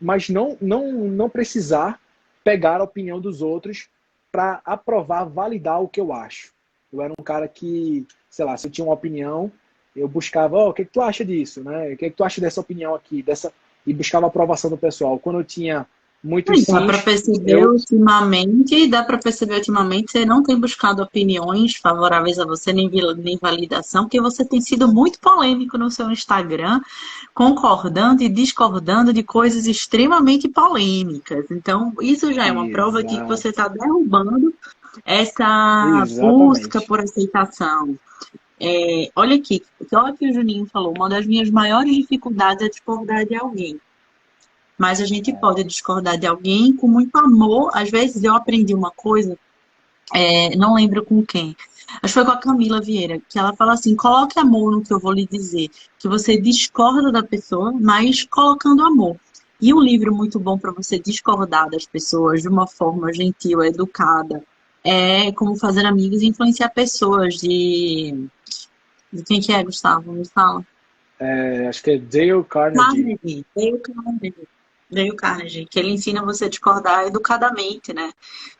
Speaker 2: mas não precisar pegar a opinião dos outros para aprovar, validar o que eu acho. Eu era um cara que, sei lá, se eu tinha uma opinião, eu buscava, o que, é que tu acha disso, né? O que, é que tu acha dessa opinião aqui, dessa e buscava a aprovação do pessoal. Quando eu tinha muitos
Speaker 1: E dá para
Speaker 2: sims,
Speaker 1: perceber
Speaker 2: eu
Speaker 1: ultimamente, dá para perceber ultimamente, você não tem buscado opiniões favoráveis a você, nem validação, porque você tem sido muito polêmico no seu Instagram, concordando e discordando de coisas extremamente polêmicas. Então, isso já é uma prova de que você
Speaker 2: exato,
Speaker 1: está derrubando essa busca
Speaker 2: exatamente.
Speaker 1: por aceitação. Olha aqui, olha o que o Juninho falou, uma das minhas maiores dificuldades é discordar de alguém. Mas a gente pode discordar de alguém com muito amor. Às vezes eu aprendi uma coisa, não lembro com quem. Acho que foi com a Camila Vieira, que ela fala assim: coloque amor no que eu vou lhe dizer. Que você discorda da pessoa, mas colocando amor. E um livro muito bom para você discordar das pessoas de uma forma gentil, educada, é Como Fazer Amigos e Influenciar Pessoas, de quem que é, Gustavo? Me fala.
Speaker 2: Acho que é Dale Carnegie.
Speaker 1: Carnegie, Dale Carnegie, que ele ensina você a discordar educadamente, né?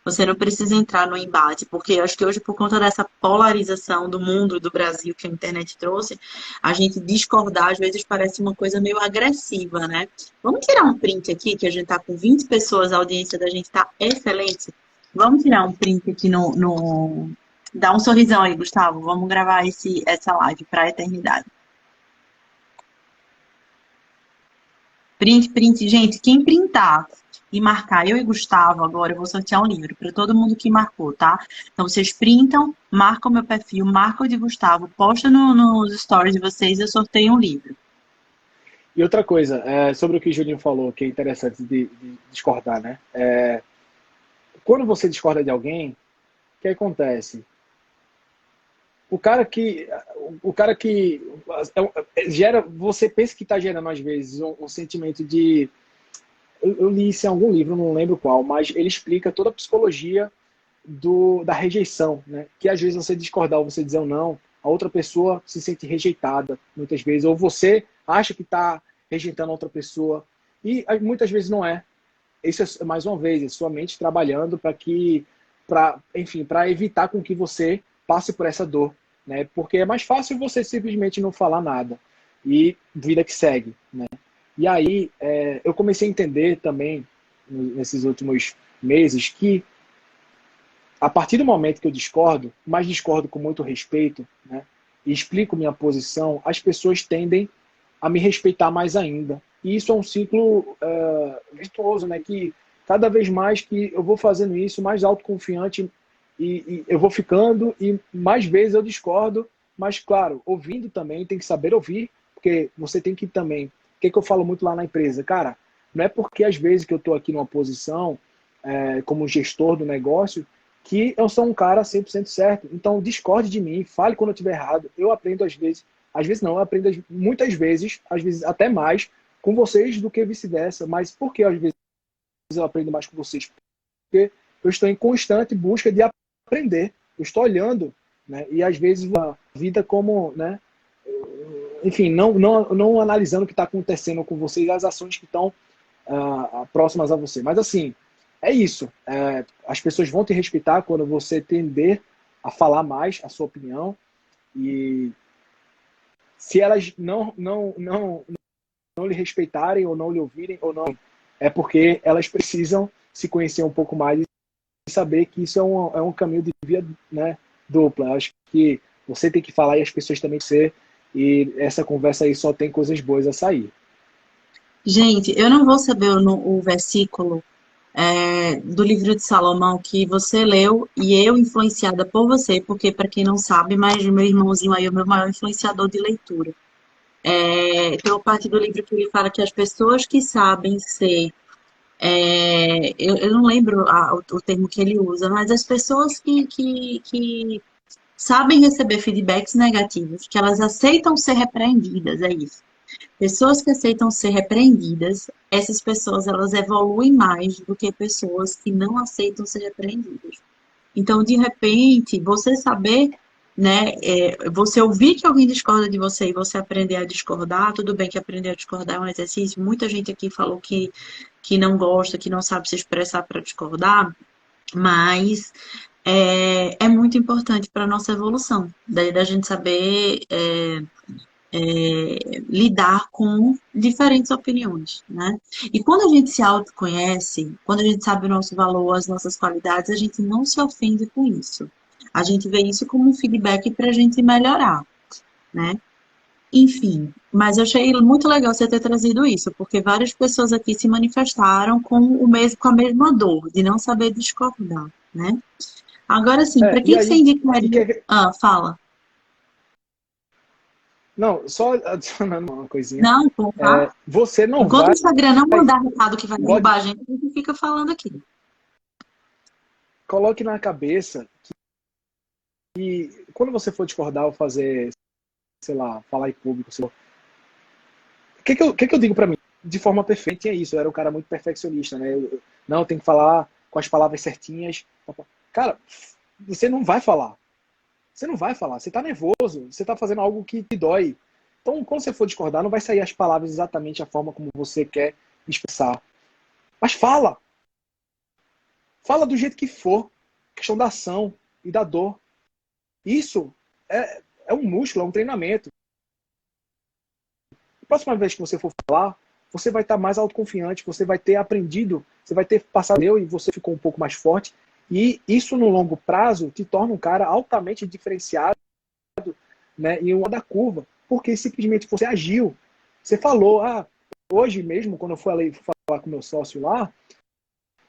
Speaker 1: Você não precisa entrar no embate, porque eu acho que hoje, por conta dessa polarização do mundo e do Brasil que a internet trouxe, a gente discordar às vezes parece uma coisa meio agressiva, né? Vamos tirar um print aqui, que a gente tá com 20 pessoas, a audiência da gente tá excelente. Vamos tirar um print aqui no... Dá um sorrisão aí, Gustavo. Vamos gravar essa live para a eternidade. Print, print. Gente, quem printar e marcar eu e Gustavo, agora eu vou sortear um livro para todo mundo que marcou, tá? Então vocês printam, marcam meu perfil, marcam o de Gustavo, posta nos stories de vocês e eu sorteio um livro.
Speaker 2: E outra coisa, sobre o que o Juninho falou, que é interessante de discordar, né? Quando você discorda de alguém, o que acontece? O cara que, o cara que gera, você pensa que está gerando às vezes um sentimento de, eu li isso em algum livro, não lembro qual, mas ele explica toda a psicologia da rejeição, né? Que às vezes você discordar ou você dizer um não, a outra pessoa se sente rejeitada, muitas vezes, ou você acha que está rejeitando a outra pessoa, e muitas vezes não é. Isso é, mais uma vez, é sua mente trabalhando enfim, para evitar com que você passe por essa dor, né? Porque é mais fácil você simplesmente não falar nada e vida que segue, né? E aí, eu comecei a entender também, nesses últimos meses, que a partir do momento que eu discordo, mas discordo com muito respeito, né, e explico minha posição, as pessoas tendem a me respeitar mais ainda. E isso é um ciclo virtuoso, né, que cada vez mais que eu vou fazendo isso, mais autoconfiante e eu vou ficando, e mais vezes eu discordo, mas, claro, ouvindo também, tem que saber ouvir, porque você tem que também... O que eu falo muito lá na empresa? Cara, não é porque às vezes que eu estou aqui numa posição como gestor do negócio, que eu sou um cara 100% certo. Então, discorde de mim, fale quando eu estiver errado. Eu aprendo às vezes não, eu aprendo muitas vezes, às vezes até mais, com vocês do que vice-versa. Mas por que às vezes eu aprendo mais com vocês? Porque eu estou em constante busca de aprender. Eu estou olhando, né? E às vezes a vida como, né? Enfim, não analisando o que está acontecendo com vocês, as ações que estão próximas a você. Mas assim, é isso. As pessoas vão te respeitar quando você tender a falar mais a sua opinião. E se elas não lhe respeitarem ou não lhe ouvirem, ou não, é porque elas precisam se conhecer um pouco mais e saber que isso é um caminho de via, né, dupla. Acho que você tem que falar e as pessoas também ser. E essa conversa aí só tem coisas boas a sair.
Speaker 1: Gente, eu não vou saber o versículo do livro de Salomão que você leu e eu influenciada por você, porque, para quem não sabe, mas o meu irmãozinho aí é o meu maior influenciador de leitura. Tem uma parte do livro que ele fala que as pessoas que sabem ser, eu não lembro o termo que ele usa, mas as pessoas que sabem receber feedbacks negativos, que elas aceitam ser repreendidas, é isso. Pessoas que aceitam ser repreendidas, essas pessoas elas evoluem mais do que pessoas que não aceitam ser repreendidas. Então, de repente, você saber, né, você ouvir que alguém discorda de você e você aprender a discordar, tudo bem que aprender a discordar é um exercício. Muita gente aqui falou que não gosta, que não sabe se expressar para discordar, mas é muito importante para a nossa evolução, da gente saber lidar com diferentes opiniões, né? E quando a gente se autoconhece, quando a gente sabe o nosso valor, as nossas qualidades, a gente não se ofende com isso. A gente vê isso como um feedback para a gente melhorar, né? Enfim, mas eu achei muito legal você ter trazido isso, porque várias pessoas aqui se manifestaram com a mesma dor, de não saber discordar, né? Agora sim, para
Speaker 2: E
Speaker 1: que você
Speaker 2: aí,
Speaker 1: indicaria? Ah, fala.
Speaker 2: não, só adicionando uma coisinha.
Speaker 1: Não, pô, tá?
Speaker 2: Você não
Speaker 1: Enquanto o
Speaker 2: vai.
Speaker 1: Instagram não mandar recado que vai
Speaker 2: Pode,
Speaker 1: derrubar a gente fica falando aqui.
Speaker 2: coloque na cabeça que quando você for discordar ou fazer, sei lá, falar em público, sei lá, o que eu digo pra mim? De forma perfeita, é isso. Eu era um cara muito perfeccionista, né? Não, tem que falar com as palavras certinhas. Cara, você não vai falar. Você não vai falar. Você tá nervoso. Você tá fazendo algo que te dói. Então, quando você for discordar, não vai sair as palavras exatamente a forma como você quer expressar. Mas fala. Fala do jeito que for. Questão da ação e da dor. Isso é um músculo, é um treinamento. A próxima vez que você for falar, você vai estar mais autoconfiante, você vai ter aprendido, você vai ter passado e você ficou um pouco mais forte. E isso, no longo prazo, te torna um cara altamente diferenciado, né, e uma da curva. Porque simplesmente você agiu. Você falou, hoje mesmo, quando eu fui falar com meu sócio lá,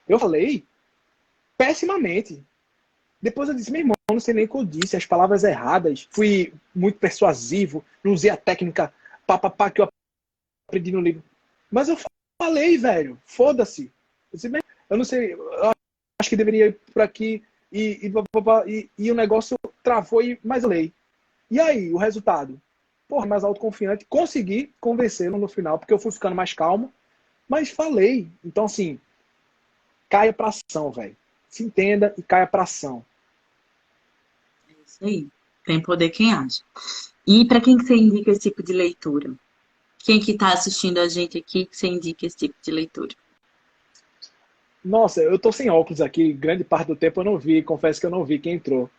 Speaker 2: eu falei pessimamente. Depois eu disse, meu irmão, não sei nem o que eu disse, as palavras erradas, fui muito persuasivo, não usei a técnica papapá que eu aprendi no livro. Mas eu falei, velho, foda-se. Eu não sei, eu acho que deveria ir por aqui e o negócio travou, mas eu falei. E aí, o resultado? Porra, mais autoconfiante, consegui convencê-lo no final, porque eu fui ficando mais calmo, mas falei. Então, assim, caia pra ação, velho. Se entenda e caia pra ação.
Speaker 1: É isso aí. Tem poder quem age. E para quem que você indica esse tipo de leitura? Quem que está assistindo a gente aqui que você indica esse tipo de leitura?
Speaker 2: Nossa, eu tô sem óculos aqui, grande parte do tempo eu não vi, confesso que eu não vi quem entrou.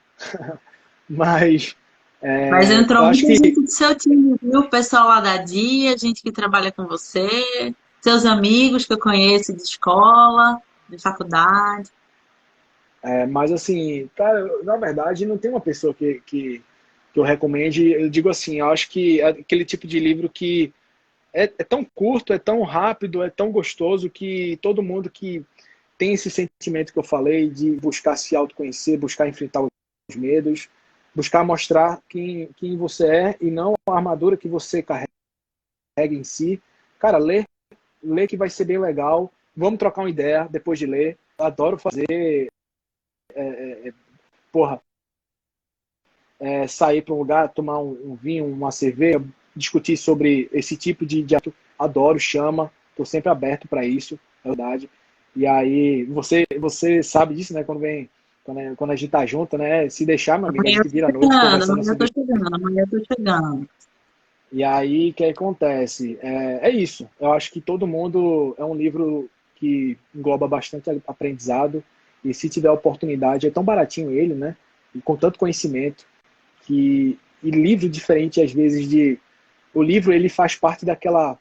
Speaker 2: Mas
Speaker 1: Mas entrou
Speaker 2: eu acho
Speaker 1: muita
Speaker 2: que
Speaker 1: gente do seu time, viu? O pessoal lá da Dia, gente que trabalha com você, seus amigos que eu conheço de escola, de faculdade.
Speaker 2: mas assim, cara, na verdade não tem uma pessoa que eu recomende. Eu digo assim, eu acho que é aquele tipo de livro que é tão curto, é tão rápido, é tão gostoso que todo mundo que tem esse sentimento que eu falei de buscar se autoconhecer, buscar enfrentar os medos, buscar mostrar quem você é e não a armadura que você carrega em si. Cara, lê que vai ser bem legal. Vamos trocar uma ideia depois de ler. Eu adoro fazer, porra, sair para um lugar, tomar um vinho, uma cerveja, discutir sobre esse tipo de adoro, chama, estou sempre aberto para isso, na verdade. E aí, você sabe disso, né? Quando a gente tá junto, né? Se deixar, meu amigo, a
Speaker 1: Amanhã eu
Speaker 2: gente
Speaker 1: tô
Speaker 2: vira a noite
Speaker 1: chegando,
Speaker 2: conversando
Speaker 1: amanhã eu tô
Speaker 2: sobre.
Speaker 1: chegando, amanhã eu tô chegando.
Speaker 2: E aí, o que acontece? É isso. Eu acho que todo mundo é um livro que engloba bastante aprendizado. E se tiver oportunidade, é tão baratinho ele, né? E com tanto conhecimento e livro diferente às vezes de o livro ele faz parte daquela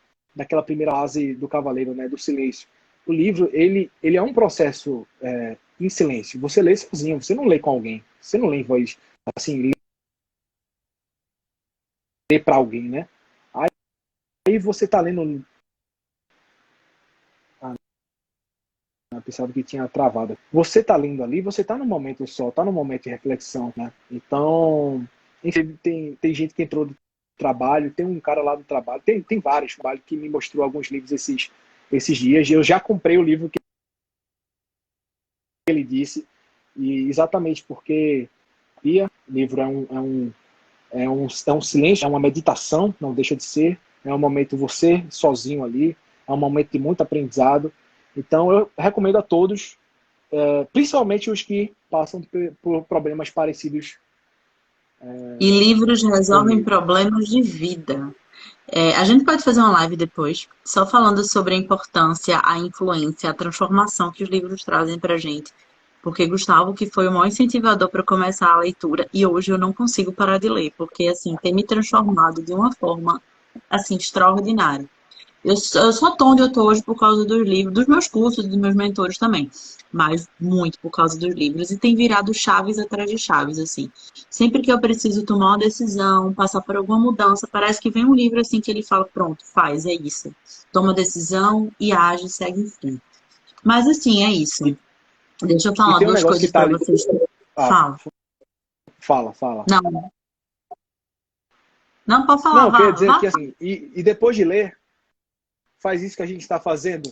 Speaker 2: primeira fase do cavaleiro, né, do silêncio. O livro ele é um processo em silêncio. Você lê sozinho, você não lê com alguém, você não lê em voz assim, lê para alguém, né? Aí você tá lendo, ah, eu pensava que tinha travado. Você tá lendo ali, você tá no momento só, tá no momento de reflexão, né? Então, enfim, tem gente que entrou do trabalho, tem um cara lá do trabalho, tem vários trabalhos que me mostrou alguns livros esses dias. Eu já comprei o livro que ele disse, e exatamente porque o livro é um silêncio, é uma meditação, não deixa de ser, é um momento você sozinho ali, é um momento de muito aprendizado. Então eu recomendo a todos, principalmente os que passam por problemas parecidos
Speaker 1: E livros resolvem
Speaker 2: comigo.
Speaker 1: problemas de vida. A gente pode fazer uma live depois, só falando sobre a importância, a influência, a transformação que os livros trazem pra gente. Porque Gustavo, que foi o maior incentivador para começar a leitura, e hoje eu não consigo parar de ler, porque assim, tem me transformado de uma forma assim extraordinária. Eu só tô onde eu tô hoje por causa dos livros, dos meus cursos, dos meus mentores também. Mas muito por causa dos livros. E tem virado chaves atrás de chaves, assim. Sempre que eu preciso tomar uma decisão, passar por alguma mudança, parece que vem um livro assim que ele fala, pronto, faz, é isso. Toma decisão e age, segue em frente. Mas assim, é isso. Deixa eu
Speaker 2: E
Speaker 1: falar
Speaker 2: tem um
Speaker 1: duas
Speaker 2: negócio que
Speaker 1: coisas
Speaker 2: está
Speaker 1: para
Speaker 2: ali.
Speaker 1: vocês.
Speaker 2: Ah,
Speaker 1: Fala.
Speaker 2: fala.
Speaker 1: Não, não pode falar,
Speaker 2: Não, eu queria
Speaker 1: vá,
Speaker 2: dizer
Speaker 1: vá.
Speaker 2: que assim, e depois de ler, faz isso que a gente está fazendo,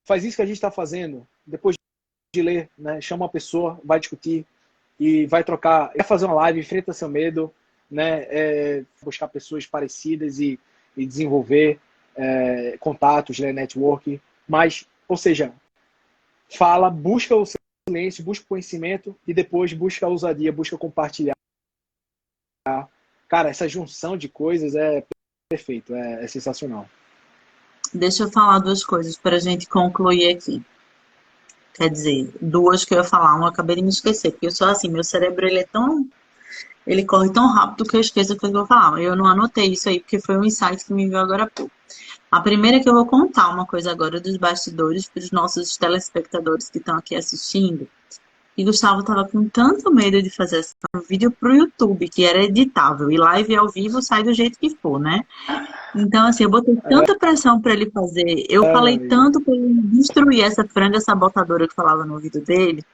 Speaker 2: faz isso que a gente está fazendo, depois de ler, né? Chama uma pessoa, vai discutir e vai trocar, vai fazer uma live, enfrenta seu medo, né? Buscar pessoas parecidas e desenvolver contatos, né? Network. Mas, ou seja, fala, busca o silêncio, busca o conhecimento e depois busca a ousadia, busca compartilhar. Cara, essa junção de coisas é perfeito, é sensacional.
Speaker 1: Deixa eu falar duas coisas para a gente concluir aqui. Quer dizer, duas que eu ia falar, uma eu acabei de me esquecer, porque eu sou assim, meu cérebro ele corre tão rápido que eu esqueço o que eu vou falar. Eu não anotei isso aí porque foi um insight que me veio agora há pouco. A primeira é que eu vou contar uma coisa agora dos bastidores para os nossos telespectadores que estão aqui assistindo. E Gustavo estava com tanto medo de fazer esse vídeo pro YouTube, que era editável, e live ao vivo sai do jeito que for, né? Então, assim, eu botei tanta pressão para ele fazer, eu
Speaker 2: É, meu
Speaker 1: falei
Speaker 2: amigo.
Speaker 1: tanto para ele destruir essa franga sabotadora que falava no ouvido dele,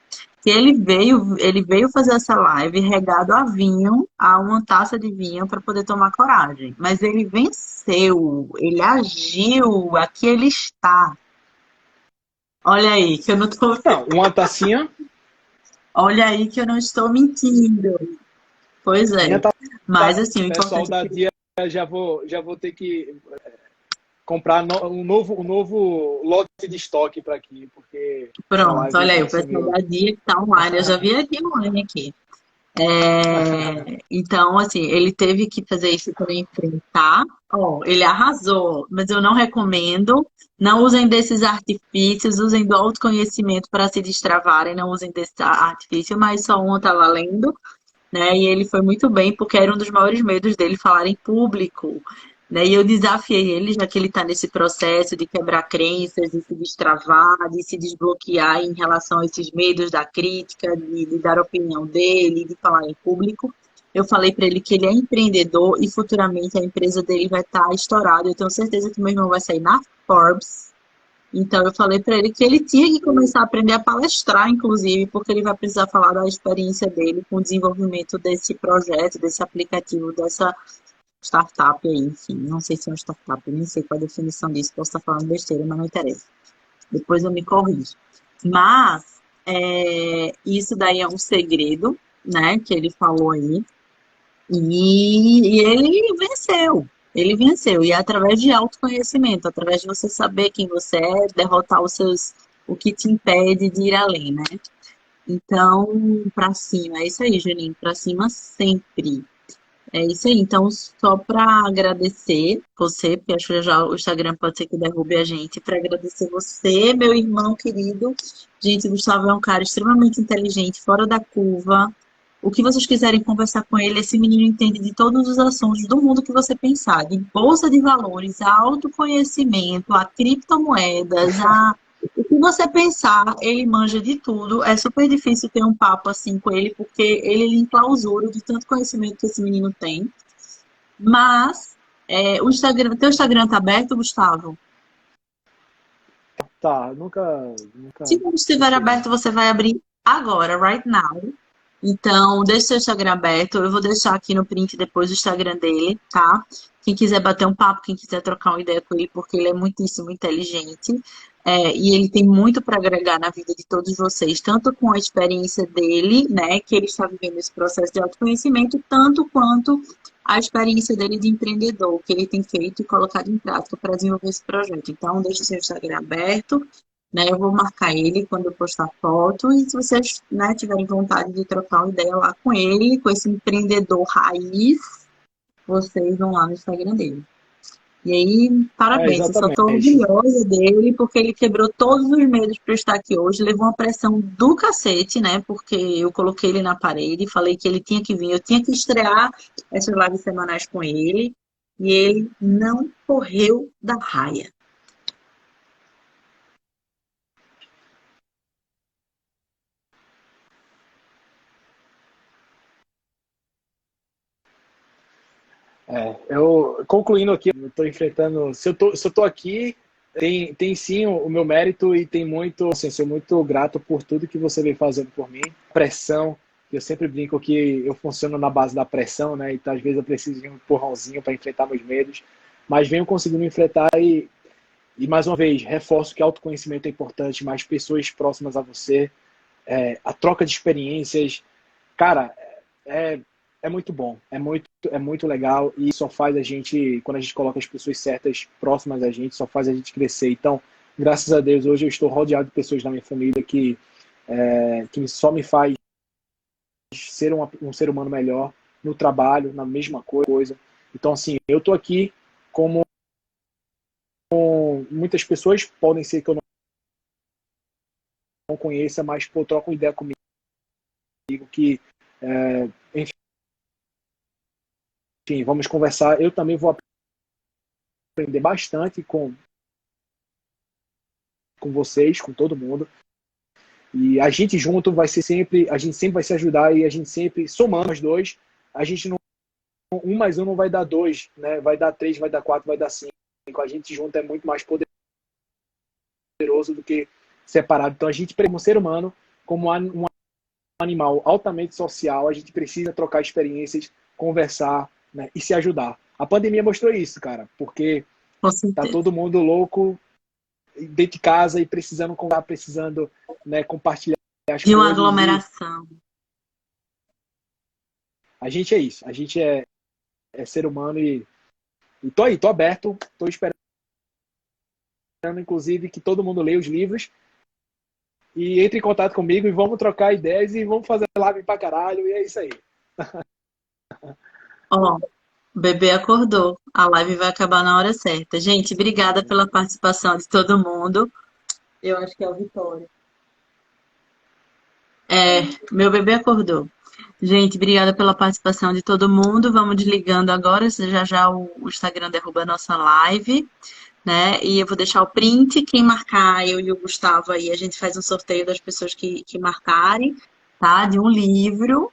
Speaker 1: que ele veio fazer essa live regado a vinho, a uma taça de vinho para poder tomar coragem. Mas ele venceu, ele agiu, aqui ele está. Olha aí, que eu não tô,
Speaker 2: Não, uma tacinha,
Speaker 1: olha aí que eu não estou mentindo. Pois
Speaker 2: minha
Speaker 1: é.
Speaker 2: taça,
Speaker 1: Mas assim, o
Speaker 2: pessoal
Speaker 1: importante é
Speaker 2: da
Speaker 1: que
Speaker 2: Dia já vou ter que comprar um novo lote de estoque para aqui, porque essa
Speaker 1: pronto,
Speaker 2: live
Speaker 1: olha aí,
Speaker 2: vai
Speaker 1: o
Speaker 2: ser
Speaker 1: pessoal
Speaker 2: meu.
Speaker 1: da Dia que tá online, eu já vi aqui online aqui. Então, assim, ele teve que fazer isso para enfrentar. Ó, ele arrasou, mas eu não recomendo. Não usem desses artifícios, usem do autoconhecimento para se destravarem, não usem desse artifício, mas só um tá valendo, né? E ele foi muito bem, porque era um dos maiores medos dele falar em público, né? E eu desafiei ele, já que ele está nesse processo de quebrar crenças, de se destravar, de se desbloquear em relação a esses medos da crítica, de dar a opinião dele, de falar em público. Eu falei para ele que ele é empreendedor e futuramente a empresa dele vai estar estourada. Eu tenho certeza que meu irmão vai sair na Forbes. Então, eu falei para ele que ele tinha que começar a aprender a palestrar, inclusive, porque ele vai precisar falar da experiência dele com o desenvolvimento desse projeto, desse aplicativo, dessa startup aí, enfim. Não sei se é uma startup, nem sei qual a definição disso, posso estar falando besteira, mas não interessa. Depois eu me corrijo. Mas, isso daí é um segredo, né, que ele falou aí. E ele venceu. Ele venceu. E é através de autoconhecimento, através de você saber quem você é, derrotar o que te impede de ir além, né? Então, pra cima. É isso aí, Juninho. Pra cima sempre. É isso aí. Então, só para agradecer você, porque acho que já o Instagram pode ser que derrube a gente, para agradecer você, meu irmão querido. Gente, o Gustavo é um cara extremamente inteligente, fora da curva. O que vocês quiserem conversar com ele, esse menino entende de todos os assuntos do mundo que você pensar, de bolsa de valores, a autoconhecimento, a criptomoedas, o que você pensar, ele manja de tudo. É super difícil ter um papo assim com ele, porque ele lhe enclausura de tanto conhecimento que esse menino tem. Mas o Instagram, teu Instagram tá aberto, Gustavo?
Speaker 2: Tá,
Speaker 1: Se
Speaker 2: nunca
Speaker 1: não estiver
Speaker 2: testei não.
Speaker 1: aberto, você vai abrir agora, right now. Então, deixe seu Instagram aberto. Eu vou deixar aqui no print depois o Instagram dele, tá? Quem quiser bater um papo, quem quiser trocar uma ideia com ele, porque ele é muitíssimo inteligente. E ele tem muito para agregar na vida de todos vocês, tanto com a experiência dele, né, que ele está vivendo esse processo de autoconhecimento, tanto quanto a experiência dele de empreendedor, que ele tem feito e colocado em prática para desenvolver esse projeto. Então, deixe seu Instagram aberto, né? Eu vou marcar ele quando eu postar foto e se vocês, né, tiverem vontade de trocar uma ideia lá com ele, com esse empreendedor raiz, vocês vão lá no Instagram dele. E aí, parabéns, eu só estou
Speaker 2: Exatamente.
Speaker 1: orgulhosa dele porque ele quebrou todos os medos para eu estar aqui hoje, levou uma pressão do cacete, né? Porque eu coloquei ele na parede, falei que ele tinha que vir, eu tinha que estrear essas lives semanais com ele e ele não correu da raia.
Speaker 2: Eu, concluindo aqui, eu tô enfrentando. Se eu tô aqui, tem sim o meu mérito e tem muito. Assim, sou muito grato por tudo que você vem fazendo por mim. Pressão, eu sempre brinco que eu funciono na base da pressão, né? Então, às vezes, eu preciso de um empurrãozinho para enfrentar meus medos. Mas venho conseguindo enfrentar e, mais uma vez, reforço que autoconhecimento é importante, mais pessoas próximas a você, a troca de experiências. Cara, é, é muito bom, é muito legal e só faz a gente, quando a gente coloca as pessoas certas próximas a gente, só faz a gente crescer. Então, graças a Deus, hoje eu estou rodeado de pessoas da minha família que só me faz ser um ser humano melhor no trabalho, na mesma coisa. Então, assim, eu estou aqui como muitas pessoas podem ser que eu não conheça, mas pô, trocam ideia comigo que, enfim, vamos conversar. Eu também vou aprender bastante com vocês, com todo mundo. E a gente junto vai ser sempre, a gente sempre vai se ajudar e a gente sempre, somando os dois, a gente não, um mais um não vai dar dois, né? Vai dar três, vai dar quatro, vai dar cinco. A gente junto é muito mais poderoso do que separado. Então a gente, como ser humano, como um animal altamente social, a gente precisa trocar experiências, conversar, né? E se ajudar. A pandemia mostrou isso, cara, porque
Speaker 1: Com
Speaker 2: tá
Speaker 1: certeza.
Speaker 2: todo mundo louco dentro de casa e precisando contar, precisando, né, compartilhar as
Speaker 1: De uma
Speaker 2: coisas e
Speaker 1: aglomeração.
Speaker 2: a gente é isso, a gente é ser humano e tô aí, tô aberto, tô esperando inclusive que todo mundo leia os livros e entre em contato comigo e vamos trocar ideias e vamos fazer live pra caralho e é isso aí.
Speaker 1: Ó, o bebê acordou. A live vai acabar na hora certa. Gente, obrigada pela participação de todo mundo. Eu acho que é o Vitória. É, meu bebê acordou. Gente, obrigada pela participação de todo mundo. Vamos desligando agora, já já o Instagram derruba a nossa live, né? E eu vou deixar o print. Quem marcar, eu e o Gustavo aí, a gente faz um sorteio das pessoas que marcarem, tá? De um livro.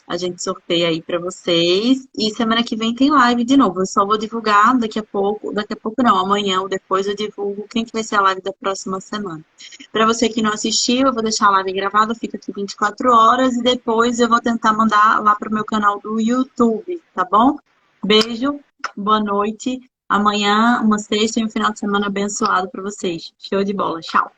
Speaker 1: A gente sorteia aí para vocês. E semana que vem tem live de novo. Eu só vou divulgar daqui a pouco não, amanhã ou depois eu divulgo quem que vai ser a live da próxima semana. Para você que não assistiu, eu vou deixar a live gravada, fica aqui 24 horas e depois eu vou tentar mandar lá pro meu canal do YouTube, tá bom? Beijo, boa noite. Amanhã, uma sexta e um final de semana abençoado para vocês. Show de bola. Tchau.